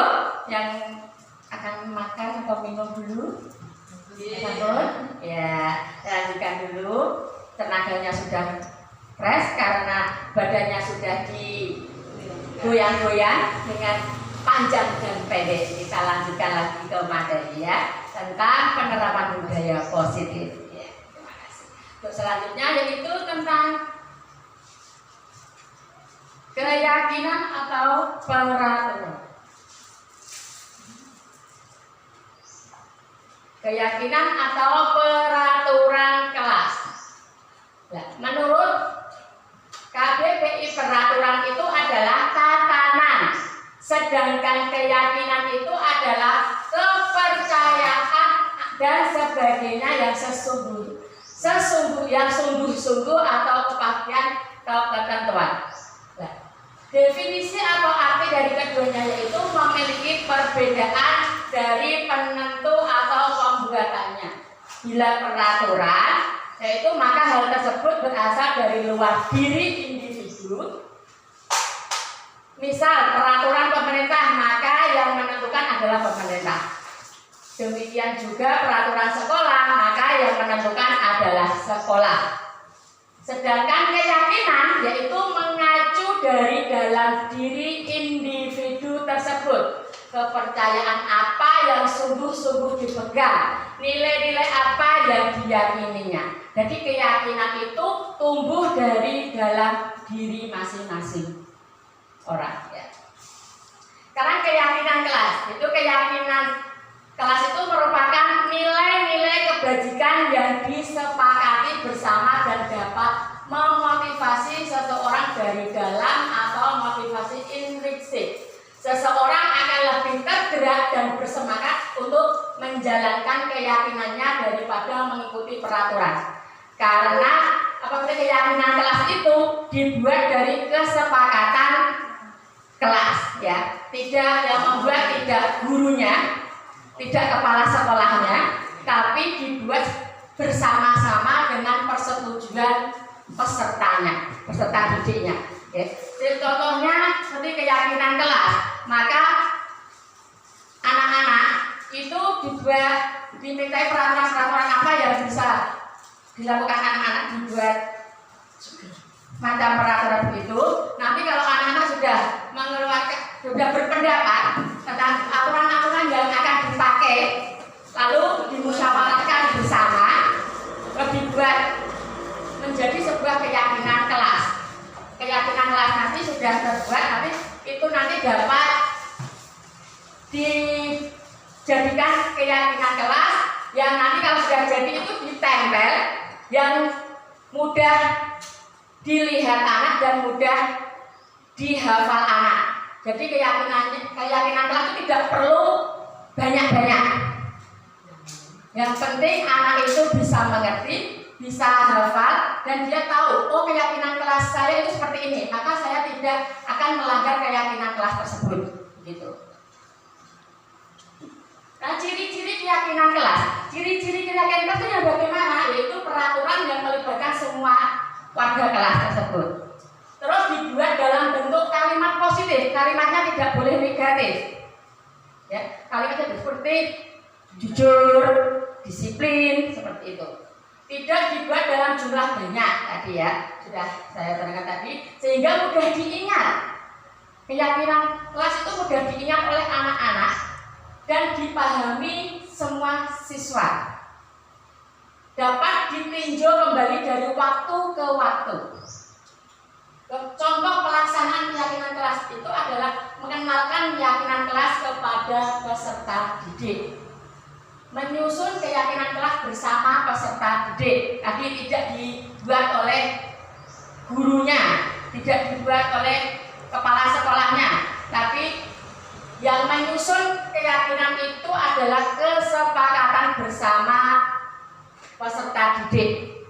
yang akan makan atau minum dulu. Ya, lanjutkan dulu. Tenaganya sudah fresh karena badannya sudah digoyang-goyang dengan panjang dan pendek. Kita lanjutkan lagi ke materi ya tentang penerapan budaya positif. Ya, terima kasih. Untuk selanjutnya yaitu tentang keyakinan atau peraturan. Keyakinan atau peraturan kelas. Nah, menurut KBBI peraturan itu adalah tatanan, sedangkan keyakinan itu adalah kepercayaan dan sebagainya yang sungguh-sungguh atau kepastian atau ketentuan. Nah, definisi atau arti dari keduanya yaitu memiliki perbedaan dari penentu atau pembuatannya. Bila peraturan, yaitu maka hal tersebut berasal dari luar diri individu. Misal peraturan pemerintah, maka yang menentukan adalah pemerintah. Demikian juga peraturan sekolah, maka yang menentukan adalah sekolah. Sedangkan keyakinan yaitu mengacu dari dalam diri individu tersebut. Kepercayaan apa yang sungguh-sungguh dipegang, nilai-nilai apa yang diyakininya. Jadi keyakinan itu tumbuh dari dalam diri masing-masing orang. Ya. Sekarang keyakinan kelas, itu keyakinan kelas itu merupakan nilai-nilai kebajikan yang disepakati bersama dan dapat memotivasi seseorang dari dalam atau motivasi intrinsik. Seseorang akan lebih tergerak dan bersemangat untuk menjalankan keyakinannya daripada mengikuti peraturan. Karena apabila keyakinan kelas itu dibuat dari kesepakatan kelas, ya, tidak yang membuat tidak gurunya, tidak kepala sekolahnya, tapi dibuat bersama-sama dengan persetujuan pesertanya, peserta didiknya. Ya. Contohnya seperti keyakinan kelas, maka anak-anak itu dimintai peraturan-peraturan apa yang bisa dilakukan anak-anak, dibuat macam peraturan begitu. Nanti kalau anak-anak sudah berpendapat tentang aturan-aturan yang akan dipakai, lalu dimusyawarahkan bersama, dibuat menjadi sebuah keyakinan kelas. Keyakinan kelas nanti sudah terbuat, nanti itu nanti dapat dijadikan keyakinan kelas yang nanti kalau sudah jadi itu ditempel, yang mudah dilihat anak dan mudah dihafal anak. Jadi keyakinan kelas itu tidak perlu banyak-banyak. Yang penting anak itu bisa mengerti, bisa hafal, dan dia tahu, oh keyakinan kelas saya itu seperti ini, maka saya tidak akan melanggar keyakinan kelas tersebut, gitu. Nah, ciri-ciri keyakinan kelas, ciri-ciri keyakinan kelas itu yang bagaimana? Yaitu peraturan yang melibatkan semua warga kelas tersebut. Terus dibuat dalam bentuk kalimat positif, kalimatnya tidak boleh negatif. Ya, kalimatnya seperti jujur, disiplin, seperti itu. Tidak dibuat dalam jumlah banyak tadi ya, sudah saya terangkan tadi, sehingga mudah diingat. Keyakinan kelas itu mudah diingat oleh anak-anak dan dipahami semua siswa. Dapat ditinjau kembali dari waktu ke waktu. Contoh pelaksanaan keyakinan kelas itu adalah mengenalkan keyakinan kelas kepada peserta didik. Menyusun keyakinan kelas bersama peserta didik. Tadi tidak dibuat oleh gurunya, tidak dibuat oleh kepala sekolahnya, tapi yang menyusun keyakinan itu adalah kesepakatan bersama peserta didik.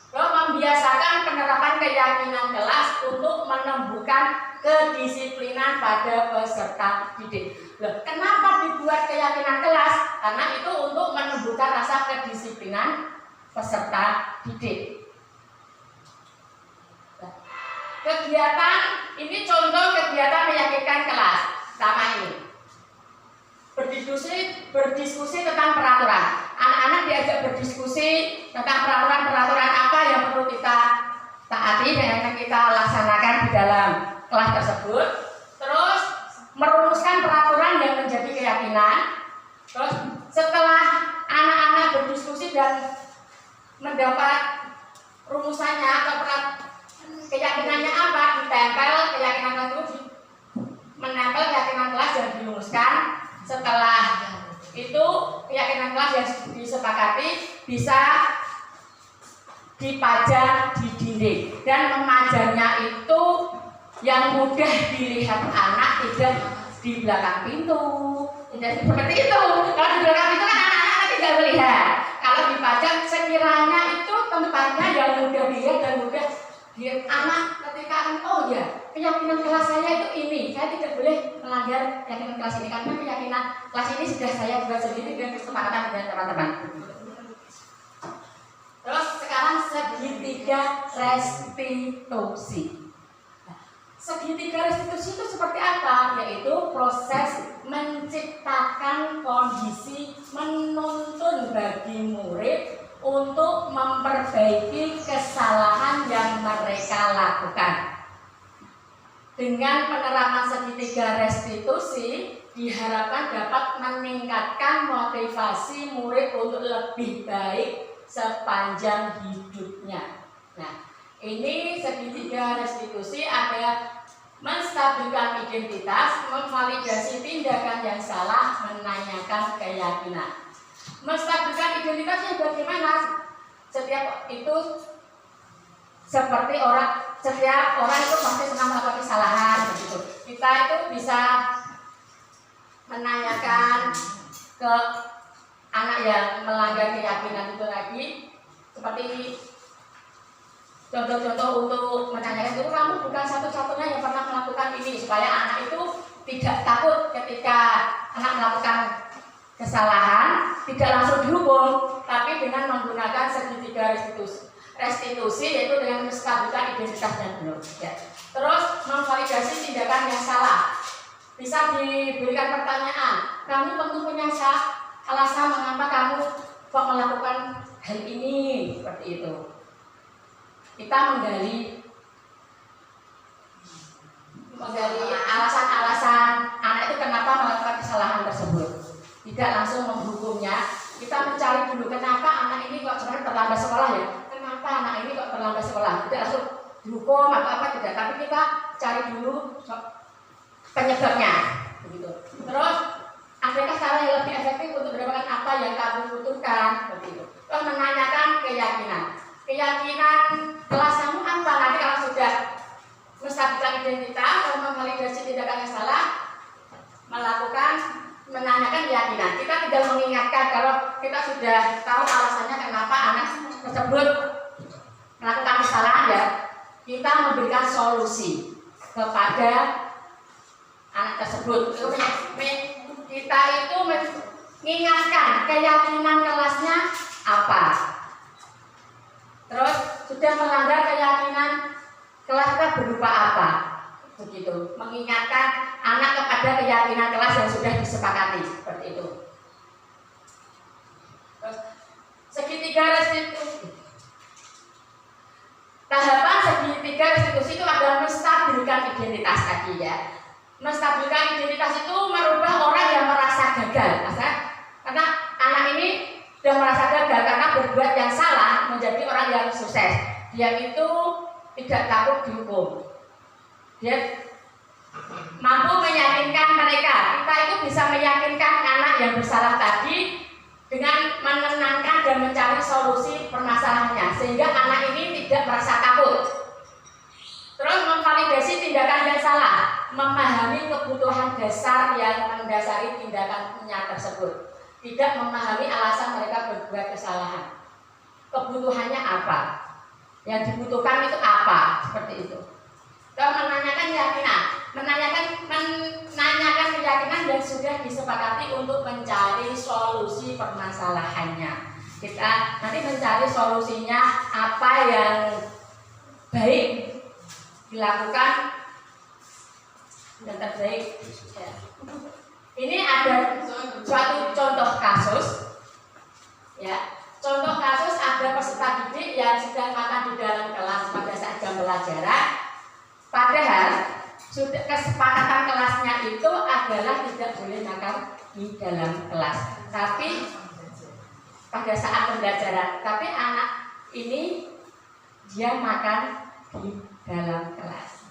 Membiasakan penerapan keyakinan kelas untuk menumbuhkan kedisiplinan pada peserta didik. Loh, kenapa dibuat keyakinan kelas? Karena itu untuk menumbuhkan rasa kedisiplinan peserta didik. Kegiatan ini contoh kegiatan meyakinkan kelas sama ini. Berdiskusi tentang peraturan. Anak-anak diajak berdiskusi tentang peraturan-peraturan apa yang perlu kita taati dan yang kita laksanakan di dalam kelas tersebut. Terus merumuskan peraturan yang menjadi keyakinan. Terus setelah anak-anak berdiskusi dan mendapat rumusannya atau keyakinannya apa, ditempel keyakinan kelas itu, menempel keyakinan kelas dan dirumuskan. Setelah itu keyakinan kelas yang disepakati bisa dipajang di dinding, dan memajangnya itu yang mudah dilihat anak, tidak di belakang pintu. Tidak seperti itu. Kalau di belakang pintu kan anak-anak tidak melihat. Kalau dipajang sekiranya itu tempatnya yang mudah dilihat dan mudah dilihat anak ketika oh ya, keyakinan kelas saya itu ini, saya tidak boleh melanggar keyakinan kelas ini karena keyakinan kelas ini sudah saya buat sendiri dengan kesepakatan dengan teman-teman. Terus sekarang segitiga restitusi. Segitiga restitusi itu seperti apa? Yaitu proses menciptakan kondisi menuntun bagi murid untuk memperbaiki kesalahan yang mereka lakukan. Dengan penerapan segitiga restitusi diharapkan dapat meningkatkan motivasi murid untuk lebih baik sepanjang hidupnya. Nah, ini segitiga restitusi ada menstabilkan identitas, memvalidasi tindakan yang salah, menanyakan keyakinan. Menstabilkan identitasnya bagaimana? Setiap itu seperti setiap orang itu pasti pernah melakukan kesalahan begitu. Kita itu bisa menanyakan ke anak yang melanggar keyakinan itu lagi, seperti contoh-contoh untuk menanyakan itu, kamu bukan satu-satunya yang pernah melakukan ini, supaya anak itu tidak takut ketika anak melakukan kesalahan, tidak langsung dihukum, tapi dengan menggunakan segitiga restitusi yaitu dengan menstabilkan identitasnya dulu. Ya. Terus memvalidasi tindakan yang salah. Bisa diberikan pertanyaan, kamu tentu punya alasan mengapa kamu kok melakukan hal ini, seperti itu. Kita menggali alasan-alasan anak itu kenapa melakukan kesalahan tersebut. Tidak langsung menghukumnya, kita mencari dulu kenapa anak ini kok sebenarnya terlambat sekolah ya. Kenapa anak ini kok terlambat sekolah? Tidak langsung dihukum atau apa tidak, tapi kita cari dulu penyebabnya, begitu. Terus adakah cara yang lebih efektif untuk mendapatkan apa yang kamu butuhkan, begitu. Terus menanyakan keyakinan. Keyakinan kelas kamu apa? Nanti kalau sudah menstabilkan identitas, memvalidasi tindakan yang salah, menanyakan keyakinan. Kita tidak mengingatkan kalau kita sudah tahu alasannya kenapa anak tersebut melakukan kesalahan ya. Kita memberikan solusi kepada anak tersebut. Kita itu mengingatkan keyakinan kelasnya apa. Terus sudah melanggar keyakinan kelas kita berupa apa, begitu. Mengingatkan anak kepada keyakinan kelas yang sudah disepakati, seperti itu. Terus segitiga restitusi. Tahapan segitiga restitusi itu adalah menstabilkan identitas tadi ya. Menstabilkan identitas itu merubah orang yang merasa gagal, karena anak ini sudah merasa gagal karena berbuat yang salah menjadi orang yang sukses. Dia itu tidak takut dihukum. Dia mampu meyakinkan mereka. Kita itu bisa meyakinkan anak yang bersalah tadi dengan menenangkan dan mencari solusi permasalahannya, sehingga anak ini tidak merasa takut. Terus memvalidasi tindakan yang salah, memahami kebutuhan dasar yang mendasari tindakannya tersebut. Tidak memahami alasan mereka berbuat kesalahan. Kebutuhannya apa? Yang dibutuhkan itu apa? Seperti itu. Kalau menanyakan keyakinan, menanyakan keyakinan dan sudah disepakati untuk mencari solusi permasalahannya. Kita nanti mencari solusinya apa yang baik dilakukan dan terbaik. Ya. Ini ada suatu contoh kasus, ya. Contoh kasus ada peserta didik yang sedang makan di dalam kelas pada saat jam pelajaran. Padahal sudah kesepakatan kelasnya itu adalah tidak boleh makan di dalam kelas. Tapi pada saat pembelajaran, tapi anak ini dia makan di dalam kelas.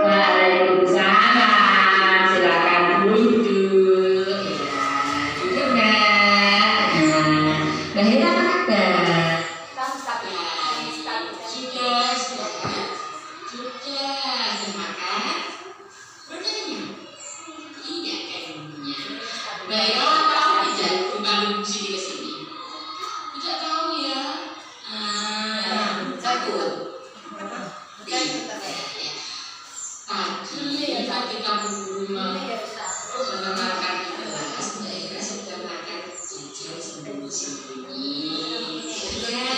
Waalaikumsalam, silakan duduk. Duduk Mbak. Mbak Hira apa kabar? Sudah dimakan? Bertanya? Iya kayaknya. Mbak Hira tahu tidak kembali sini ke sini? Tidak tahu ya. Takut. Ketika mendengarkan kelas, daerah sudah makan jajan sembunyi-sembunyi. Iya.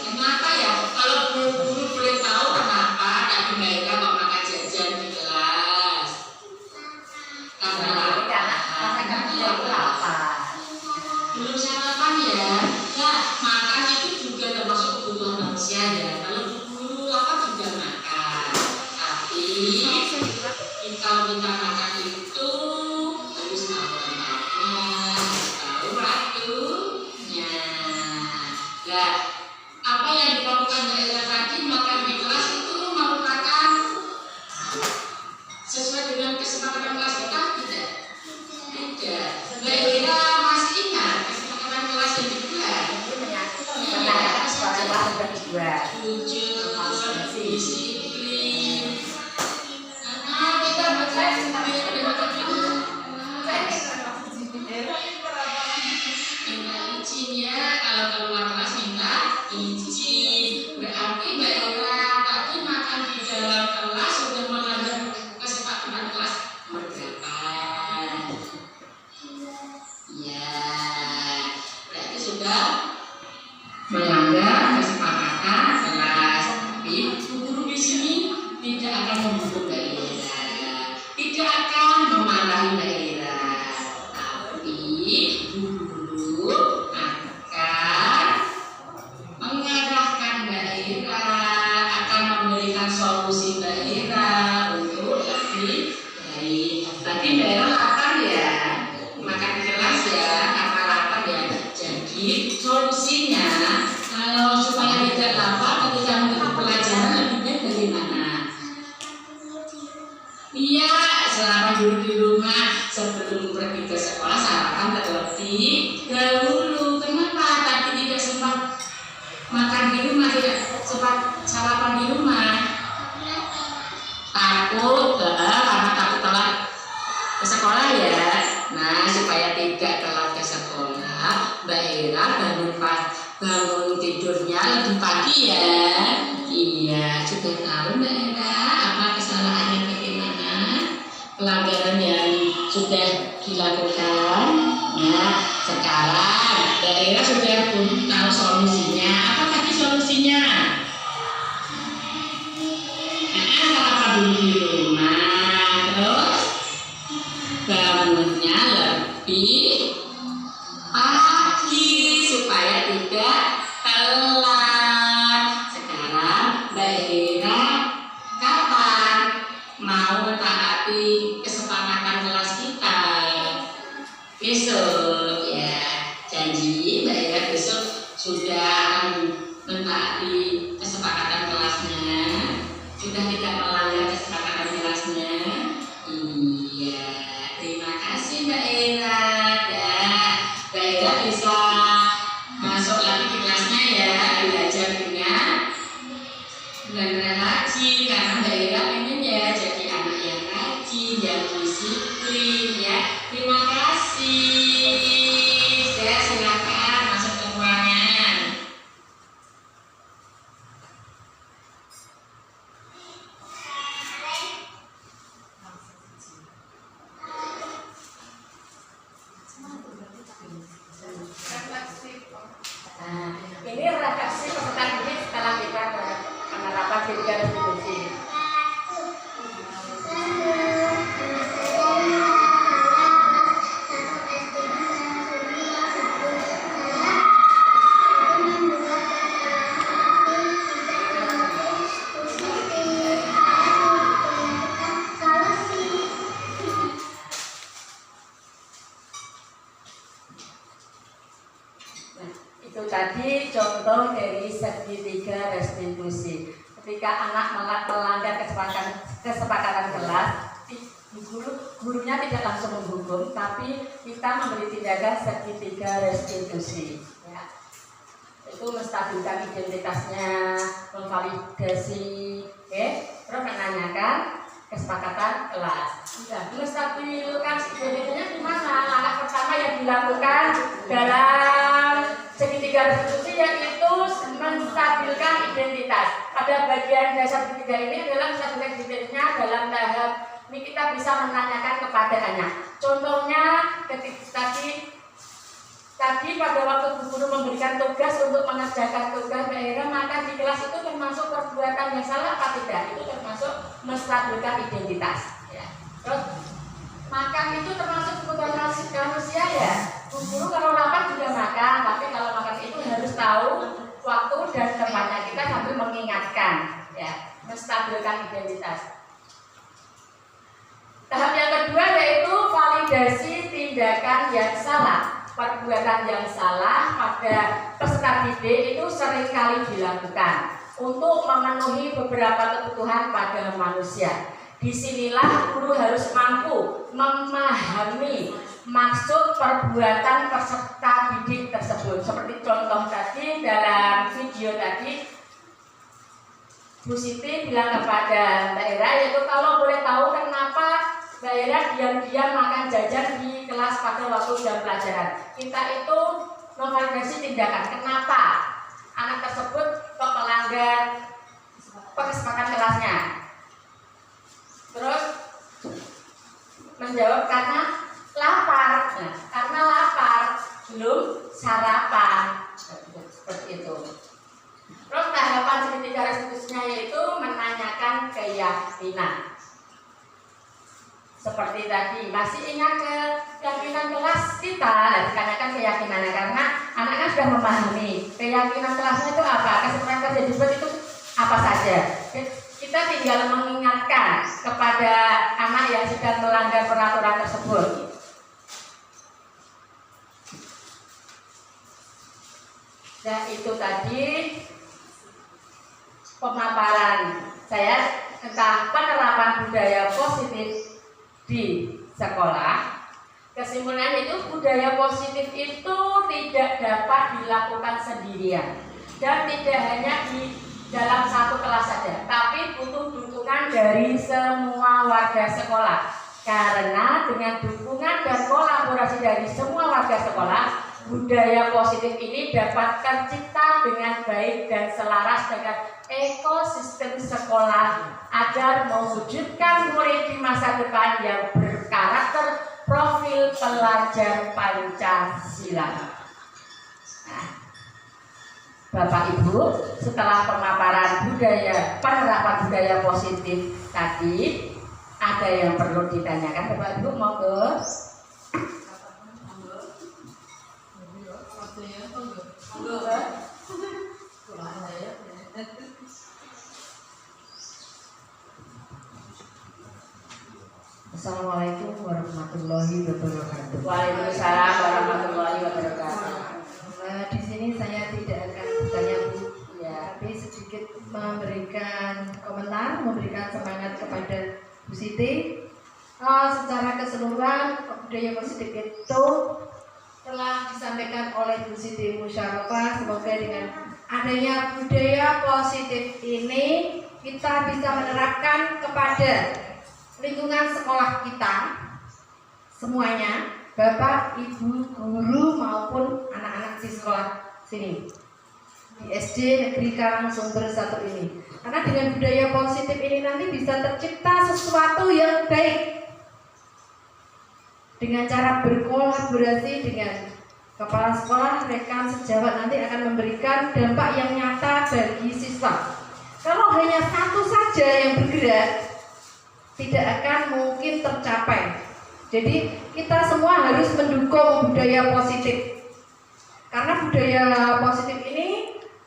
Kenapa ya? Kalau guru boleh tahu kenapa Kak Daerah kok makan jajan di kelas? Karena belum sarapan ya. Ya, makan itu juga termasuk kebutuhan manusia ya. Kalau guru lapar juga makan. Tapi kalau kita makan itu harus tahu tempatnya, tahu waktunya. Nah, apa yang dilakukan daerah tadi makan di kelas itu merupakan sesuai dengan kesepakatan kelas kita? Tidak. Tidak. Daerah masih ingat kesepakatan kelas yang dibuat? Disiplin. Kita minta izin ya, kalau keluar kelas minta izin. Berarti Mbak Ira tadi makan di dalam kelas sudah melanggar kesepakatan kelas berapa? Ya, berarti sudah melanggar kesepakatan kelas. Tapi guru di sini tidak akan membunuh Mbak Ira, tidak akan memarahi Mbak Ira, tapi guru akan mengarahkan Mbak Ira, akan memberikan solusi Mbak Ira untuk lebih baik. Berarti Mbak Ira lapar ya, makan di kelas ya, karena lapar ya. Jadi solusinya kalau supaya tidak lapar ketika mengikuti pelajaran lebih baik bagaimana? Iya, selama dulu di rumah sebelum pergi ke sekolah sarapan terlebih dahulu. Kenapa tadi tidak sempat makan di rumah, tidak sempat sarapan di rumah? Takut, karena takut telat ke sekolah ya. Nah, supaya tidak telat ke sekolah, Mbak Ira bangun tidurnya lebih pagi ya. Iya, sudah tahu Mbak Ira apa kesalahannya, bagaimana pelanggaran yang sudah dilakukan. Nah, sekarang Mbak Ira sudah tahu solusinya. Apa tadi solusinya? Sarapan dulu di rumah, terus bangunnya lebih pagi supaya tidak telat. Sekarang Mbak Ira kapan mau mentaati kesepakatan kelas kita? Besok ya, janji Mbak Ira besok sudah akan mentaati kesepakatan kelasnya, sudah tidak melanggar kesepakatan kelasnya. Iya, terima kasih Mbak Ira. Mbak Ira bisa masuk lagi di kelasnya ya, belajar dengan rajin, karena Mbak Ira pengen ya jadi anak yang rajin, yang disiplin ya. Terima kasih. Saya silakan masuk ke ruangan. contoh dari segitiga restitusi. Ketika anak melanggar kesepakatan kelas, gurunya tidak langsung menghukum, tapi kita memberi tindakan segitiga restitusi. Ya. Itu menstabilkan identitasnya, memvalidasi, terus menanyakan kesepakatan kelas. Menstabilkan identitasnya gimana? Langkah pertama yang dilakukan dalam segitiga restitusi yaitu menstabilkan identitas. Pada bagian dasar ketiga ini adalah menstabilkan identitasnya dalam tahap ini kita bisa menanyakan kepada anak. Contohnya ketika tadi pada waktu guru memberikan tugas untuk mengerjakan tugas daerah, maka di kelas itu termasuk perbuatan yang salah apa tidak? Itu termasuk menstabilkan identitas. Ya. Terus makan itu termasuk kebutuhan manusia ya. Guru kalau lapar juga makan, tapi kalau makan itu harus tahu waktu dan tempatnya. Kita sambil mengingatkan, ya, menstabilkan identitas. Tahap yang kedua yaitu validasi tindakan yang salah. Perbuatan yang salah pada peserta didik itu seringkali dilakukan untuk memenuhi beberapa kebutuhan pada manusia. Disinilah guru harus mampu memahami maksud perbuatan peserta didik tersebut. Seperti contoh tadi dalam video tadi, Bu Siti bilang kepada Mbak Era, yaitu kalau boleh tahu kenapa Mbak Era diam-diam makan jajan di kelas pada waktu jam pelajaran. Kita itu memvalidasi tindakan. Kenapa anak tersebut kok melanggar kesepakatan kelasnya? Terus menjawab karena lapar. Nah, karena lapar, belum sarapan. Seperti itu. Terus tahapan segitiga restitusinya yaitu menanyakan keyakinan. Seperti tadi, masih ingat keyakinan kelas kita, ditanyakan keyakinannya karena anak-anak sudah memahami keyakinan kelasnya itu apa, kesempatan kerja disebut itu apa saja. Kita tinggal mengingatkan kepada anak yang sedang melanggar peraturan tersebut. Dan itu tadi pemaparan saya tentang penerapan budaya positif di sekolah. Kesimpulan itu budaya positif itu tidak dapat dilakukan sendirian dan tidak hanya di dalam satu kelas saja, tapi butuh dukungan dari semua warga sekolah. Karena dengan dukungan dan kolaborasi dari semua warga sekolah, budaya positif ini dapat tercipta dengan baik dan selaras dengan ekosistem sekolah agar mewujudkan murid di masa depan yang berkarakter profil pelajar Pancasila. Nah, Bapak Ibu, setelah pemaparan penerapan budaya positif tadi, ada yang perlu ditanyakan. Bapak Ibu, monggo. Assalamualaikum warahmatullahi wabarakatuh. Waalaikumsalam warahmatullahi wabarakatuh. Di sini saya tidak akan bertanya Bu, Ya. tapi sedikit memberikan komentar, memberikan semangat kepada Bu Siti. Secara keseluruhan budaya positif itu telah disampaikan oleh Bu Siti Musyarofa. Semoga dengan adanya budaya positif ini kita bisa menerapkan kepada lingkungan sekolah kita semuanya, Bapak, Ibu, guru maupun anak-anak di sekolah sini di SD Negeri Karangsumber 1 ini. Karena dengan budaya positif ini nanti bisa tercipta sesuatu yang baik dengan cara berkolaborasi dengan kepala sekolah, rekan sejawat nanti akan memberikan dampak yang nyata bagi siswa. Kalau hanya satu saja yang bergerak, tidak akan mungkin tercapai. Jadi kita semua harus mendukung budaya positif. Karena budaya positif ini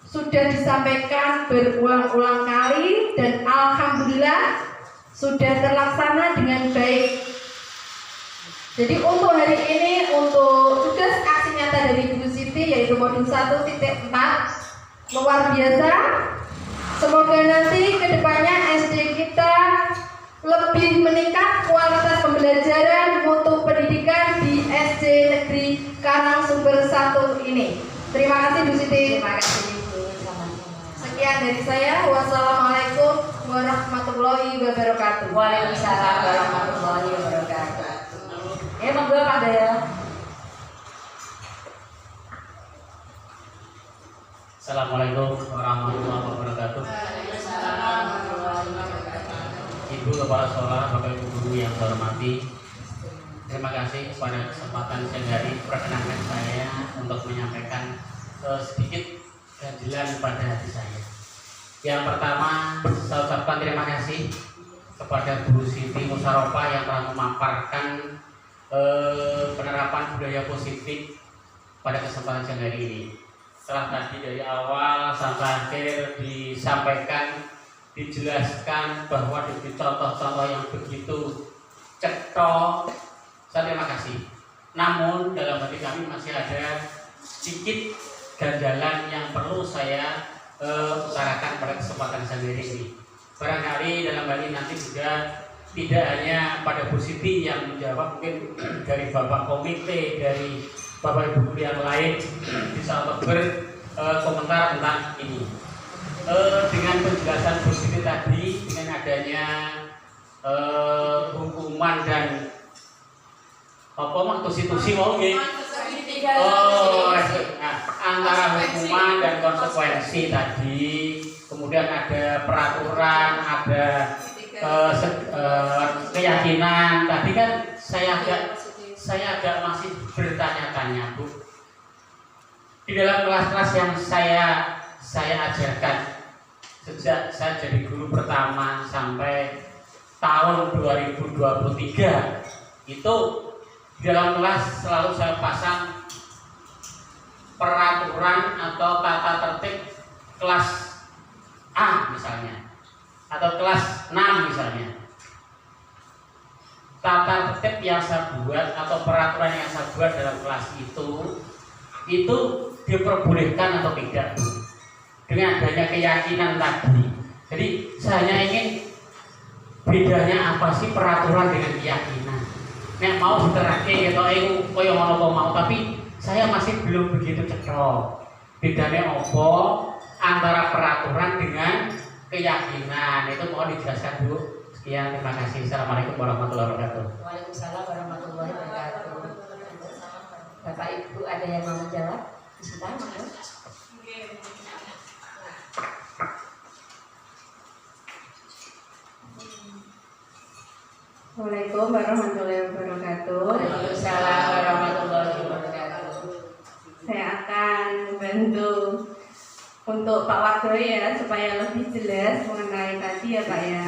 sudah disampaikan berulang-ulang kali dan alhamdulillah sudah terlaksana dengan baik. Jadi untuk hari ini, untuk tugas aksi nyata dari Bu Siti yaitu modul 1.4, luar biasa. Semoga nanti kedepannya SD kita lebih meningkat kualitas pembelajaran mutu pendidikan di SD Negeri Karangsumber 1 ini. Terima kasih Bu Siti. Terima kasih Ibu. Sekian dari saya. Wassalamualaikum warahmatullahi wabarakatuh. Waalaikumsalam warahmatullahi wabarakatuh. Monggo Pak Daya. Assalamualaikum warahmatullahi wabarakatuh. Ibu Kepala Sekolah, Bapak Ibu Guru yang saya hormati, terima kasih pada kesempatan siang hari. Perkenankan saya untuk menyampaikan sedikit ganjilan pada hati saya. Yang pertama, saya ucapkan terima kasih kepada Bu Siti Musarofa yang telah memaparkan penerapan budaya positif pada kesempatan siang hari ini. Setelah tadi dari awal sampai akhir disampaikan, dijelaskan bahwa dari contoh-contoh yang begitu cetok, saya terima kasih. Namun dalam hati kami masih ada sedikit ganjalan yang perlu saya utarakan pada kesempatan sendiri ini. Barangkali dalam hal ini nanti juga tidak hanya pada Bu Siti yang menjawab, mungkin dari Bapak Komite, dari Bapak Ibu Guru yang lain bisa berkomentar tentang ini. Dengan penjelasan Bu Siti tadi, dengan adanya hukuman dan konstitusi mau nggih. Antara hukuman dan konsekuensi tadi, kemudian ada peraturan, ada keyakinan. Tadi kan saya agak masih bertanya-tanya, Bu. Di dalam kelas-kelas yang saya ajarkan sejak saya jadi guru pertama sampai tahun 2023, itu di dalam kelas selalu saya pasang peraturan atau tata tertib kelas A misalnya, atau kelas 6 misalnya. Tata tertib yang saya buat atau peraturan yang saya buat dalam kelas itu diperbolehkan atau tidak, Bu, dengan adanya keyakinan tadi. Jadi saya hanya ingin bedanya apa sih peraturan dengan keyakinan. Nek mau diterake atau koyo ngono mau, tapi saya masih belum begitu cetok. Bedanya apa antara peraturan dengan keyakinan, itu mohon dijelaskan, Bu. Sekian, terima kasih. Assalamualaikum warahmatullahi wabarakatuh. Waalaikumsalam warahmatullahi wabarakatuh. Bapak Ibu ada yang mau menjawab? Sudah, monggo. Assalamualaikum warahmatullahi wabarakatuh. Waalaikumsalam warahmatullahi wabarakatuh. Saya akan membantu untuk Pak Wardoyo ya, supaya lebih jelas mengenai tadi ya Pak ya.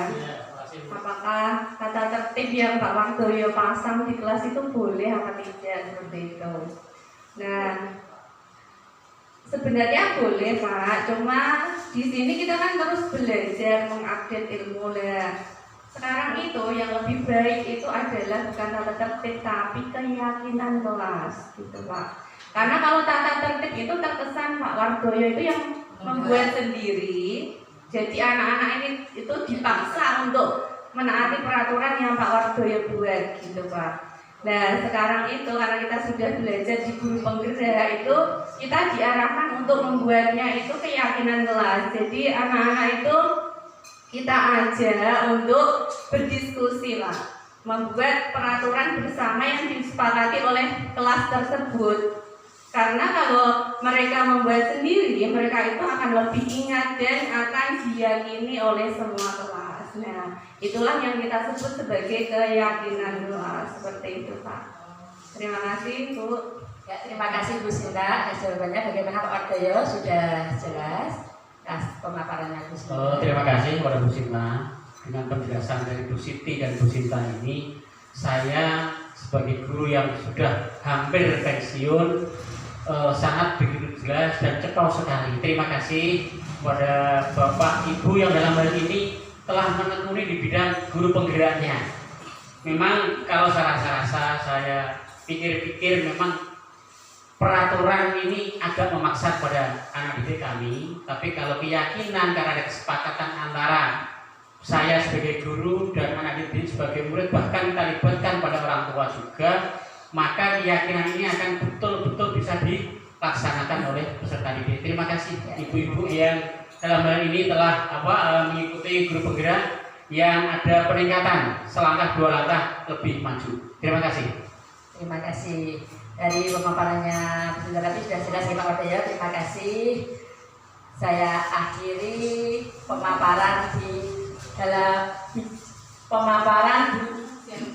Apakah tata tertib yang Pak Wardoyo pasang di kelas itu boleh apa tidak, seperti itu. Nah, sebenarnya boleh Pak, cuma di sini kita kan terus belajar mengupdate ilmu lah. Sekarang itu yang lebih baik itu adalah bukan tata tertib tapi keyakinan kelas gitu Pak. Karena kalau tata tertib itu terkesan Pak Wardoyo itu yang membuat sendiri. Jadi anak-anak ini itu dipaksa untuk menaati peraturan yang Pak Wardoyo buat gitu Pak. Nah sekarang itu karena kita sudah belajar di guru penggerak itu, kita diarahkan untuk membuatnya itu keyakinan kelas. Jadi anak-anak itu kita ajak untuk berdiskusi lah, membuat peraturan bersama yang disepakati oleh kelas tersebut. Karena kalau mereka membuat sendiri, mereka itu akan lebih ingat dan akan diyakini oleh semua kelas. Nah, itulah yang kita sebut sebagai keyakinan kelas, seperti itu Pak. Terima kasih Bu. Ya, terima kasih Bu Sinta. Jawabannya bagaimana Pak Wardoyo? Sudah jelas pemaparannya Bu Sinta. Terima kasih kepada Bu Sinta. Dengan penjelasan dari Bu Siti dan Bu Sinta ini, saya sebagai guru yang sudah hampir pensiun sangat begitu jelas dan cepat sekali. Terima kasih kepada Bapak Ibu yang dalam hal ini telah menekuni di bidang guru penggeraknya. Memang kalau saya rasa saya pikir-pikir memang peraturan ini agak memaksa pada anak didik kami, tapi kalau keyakinan karena ada kesepakatan antara saya sebagai guru dan anak didik sebagai murid, bahkan kita libatkan pada orang tua juga, maka keyakinan ini akan betul-betul bisa dilaksanakan oleh peserta didik. Terima kasih ibu-ibu yang dalam hal ini telah mengikuti guru penggerak yang ada peningkatan selangkah dua langkah lebih maju. Terima kasih. Terima kasih dari pemaparannya saudara sudah jelas Pak Wadaya. Terima kasih. Saya akhiri pemaparan di dalam pemaparan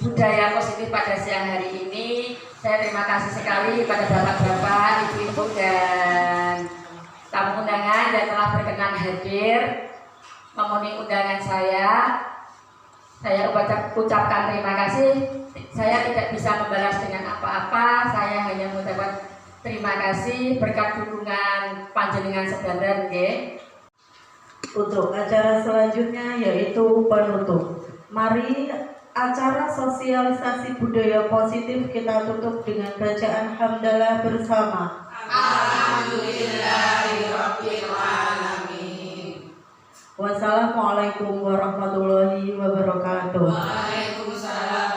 budaya positif pada siang hari ini. Saya terima kasih sekali kepada bapak-bapak, ibu-ibu dan tamu undangan yang telah berkenan hadir memenuhi undangan saya. Saya ucapkan terima kasih. Saya tidak bisa membalas dengan apa-apa. Saya hanya mengucapkan terima kasih berkat dukungan panjenengan sedanten nggih. Untuk acara selanjutnya yaitu penutup. Mari acara sosialisasi budaya positif kita tutup dengan bacaan hamdalah bersama. Alhamdulillahirabbil alamin. Wassalamualaikum warahmatullahi wabarakatuh. Waalaikumsalam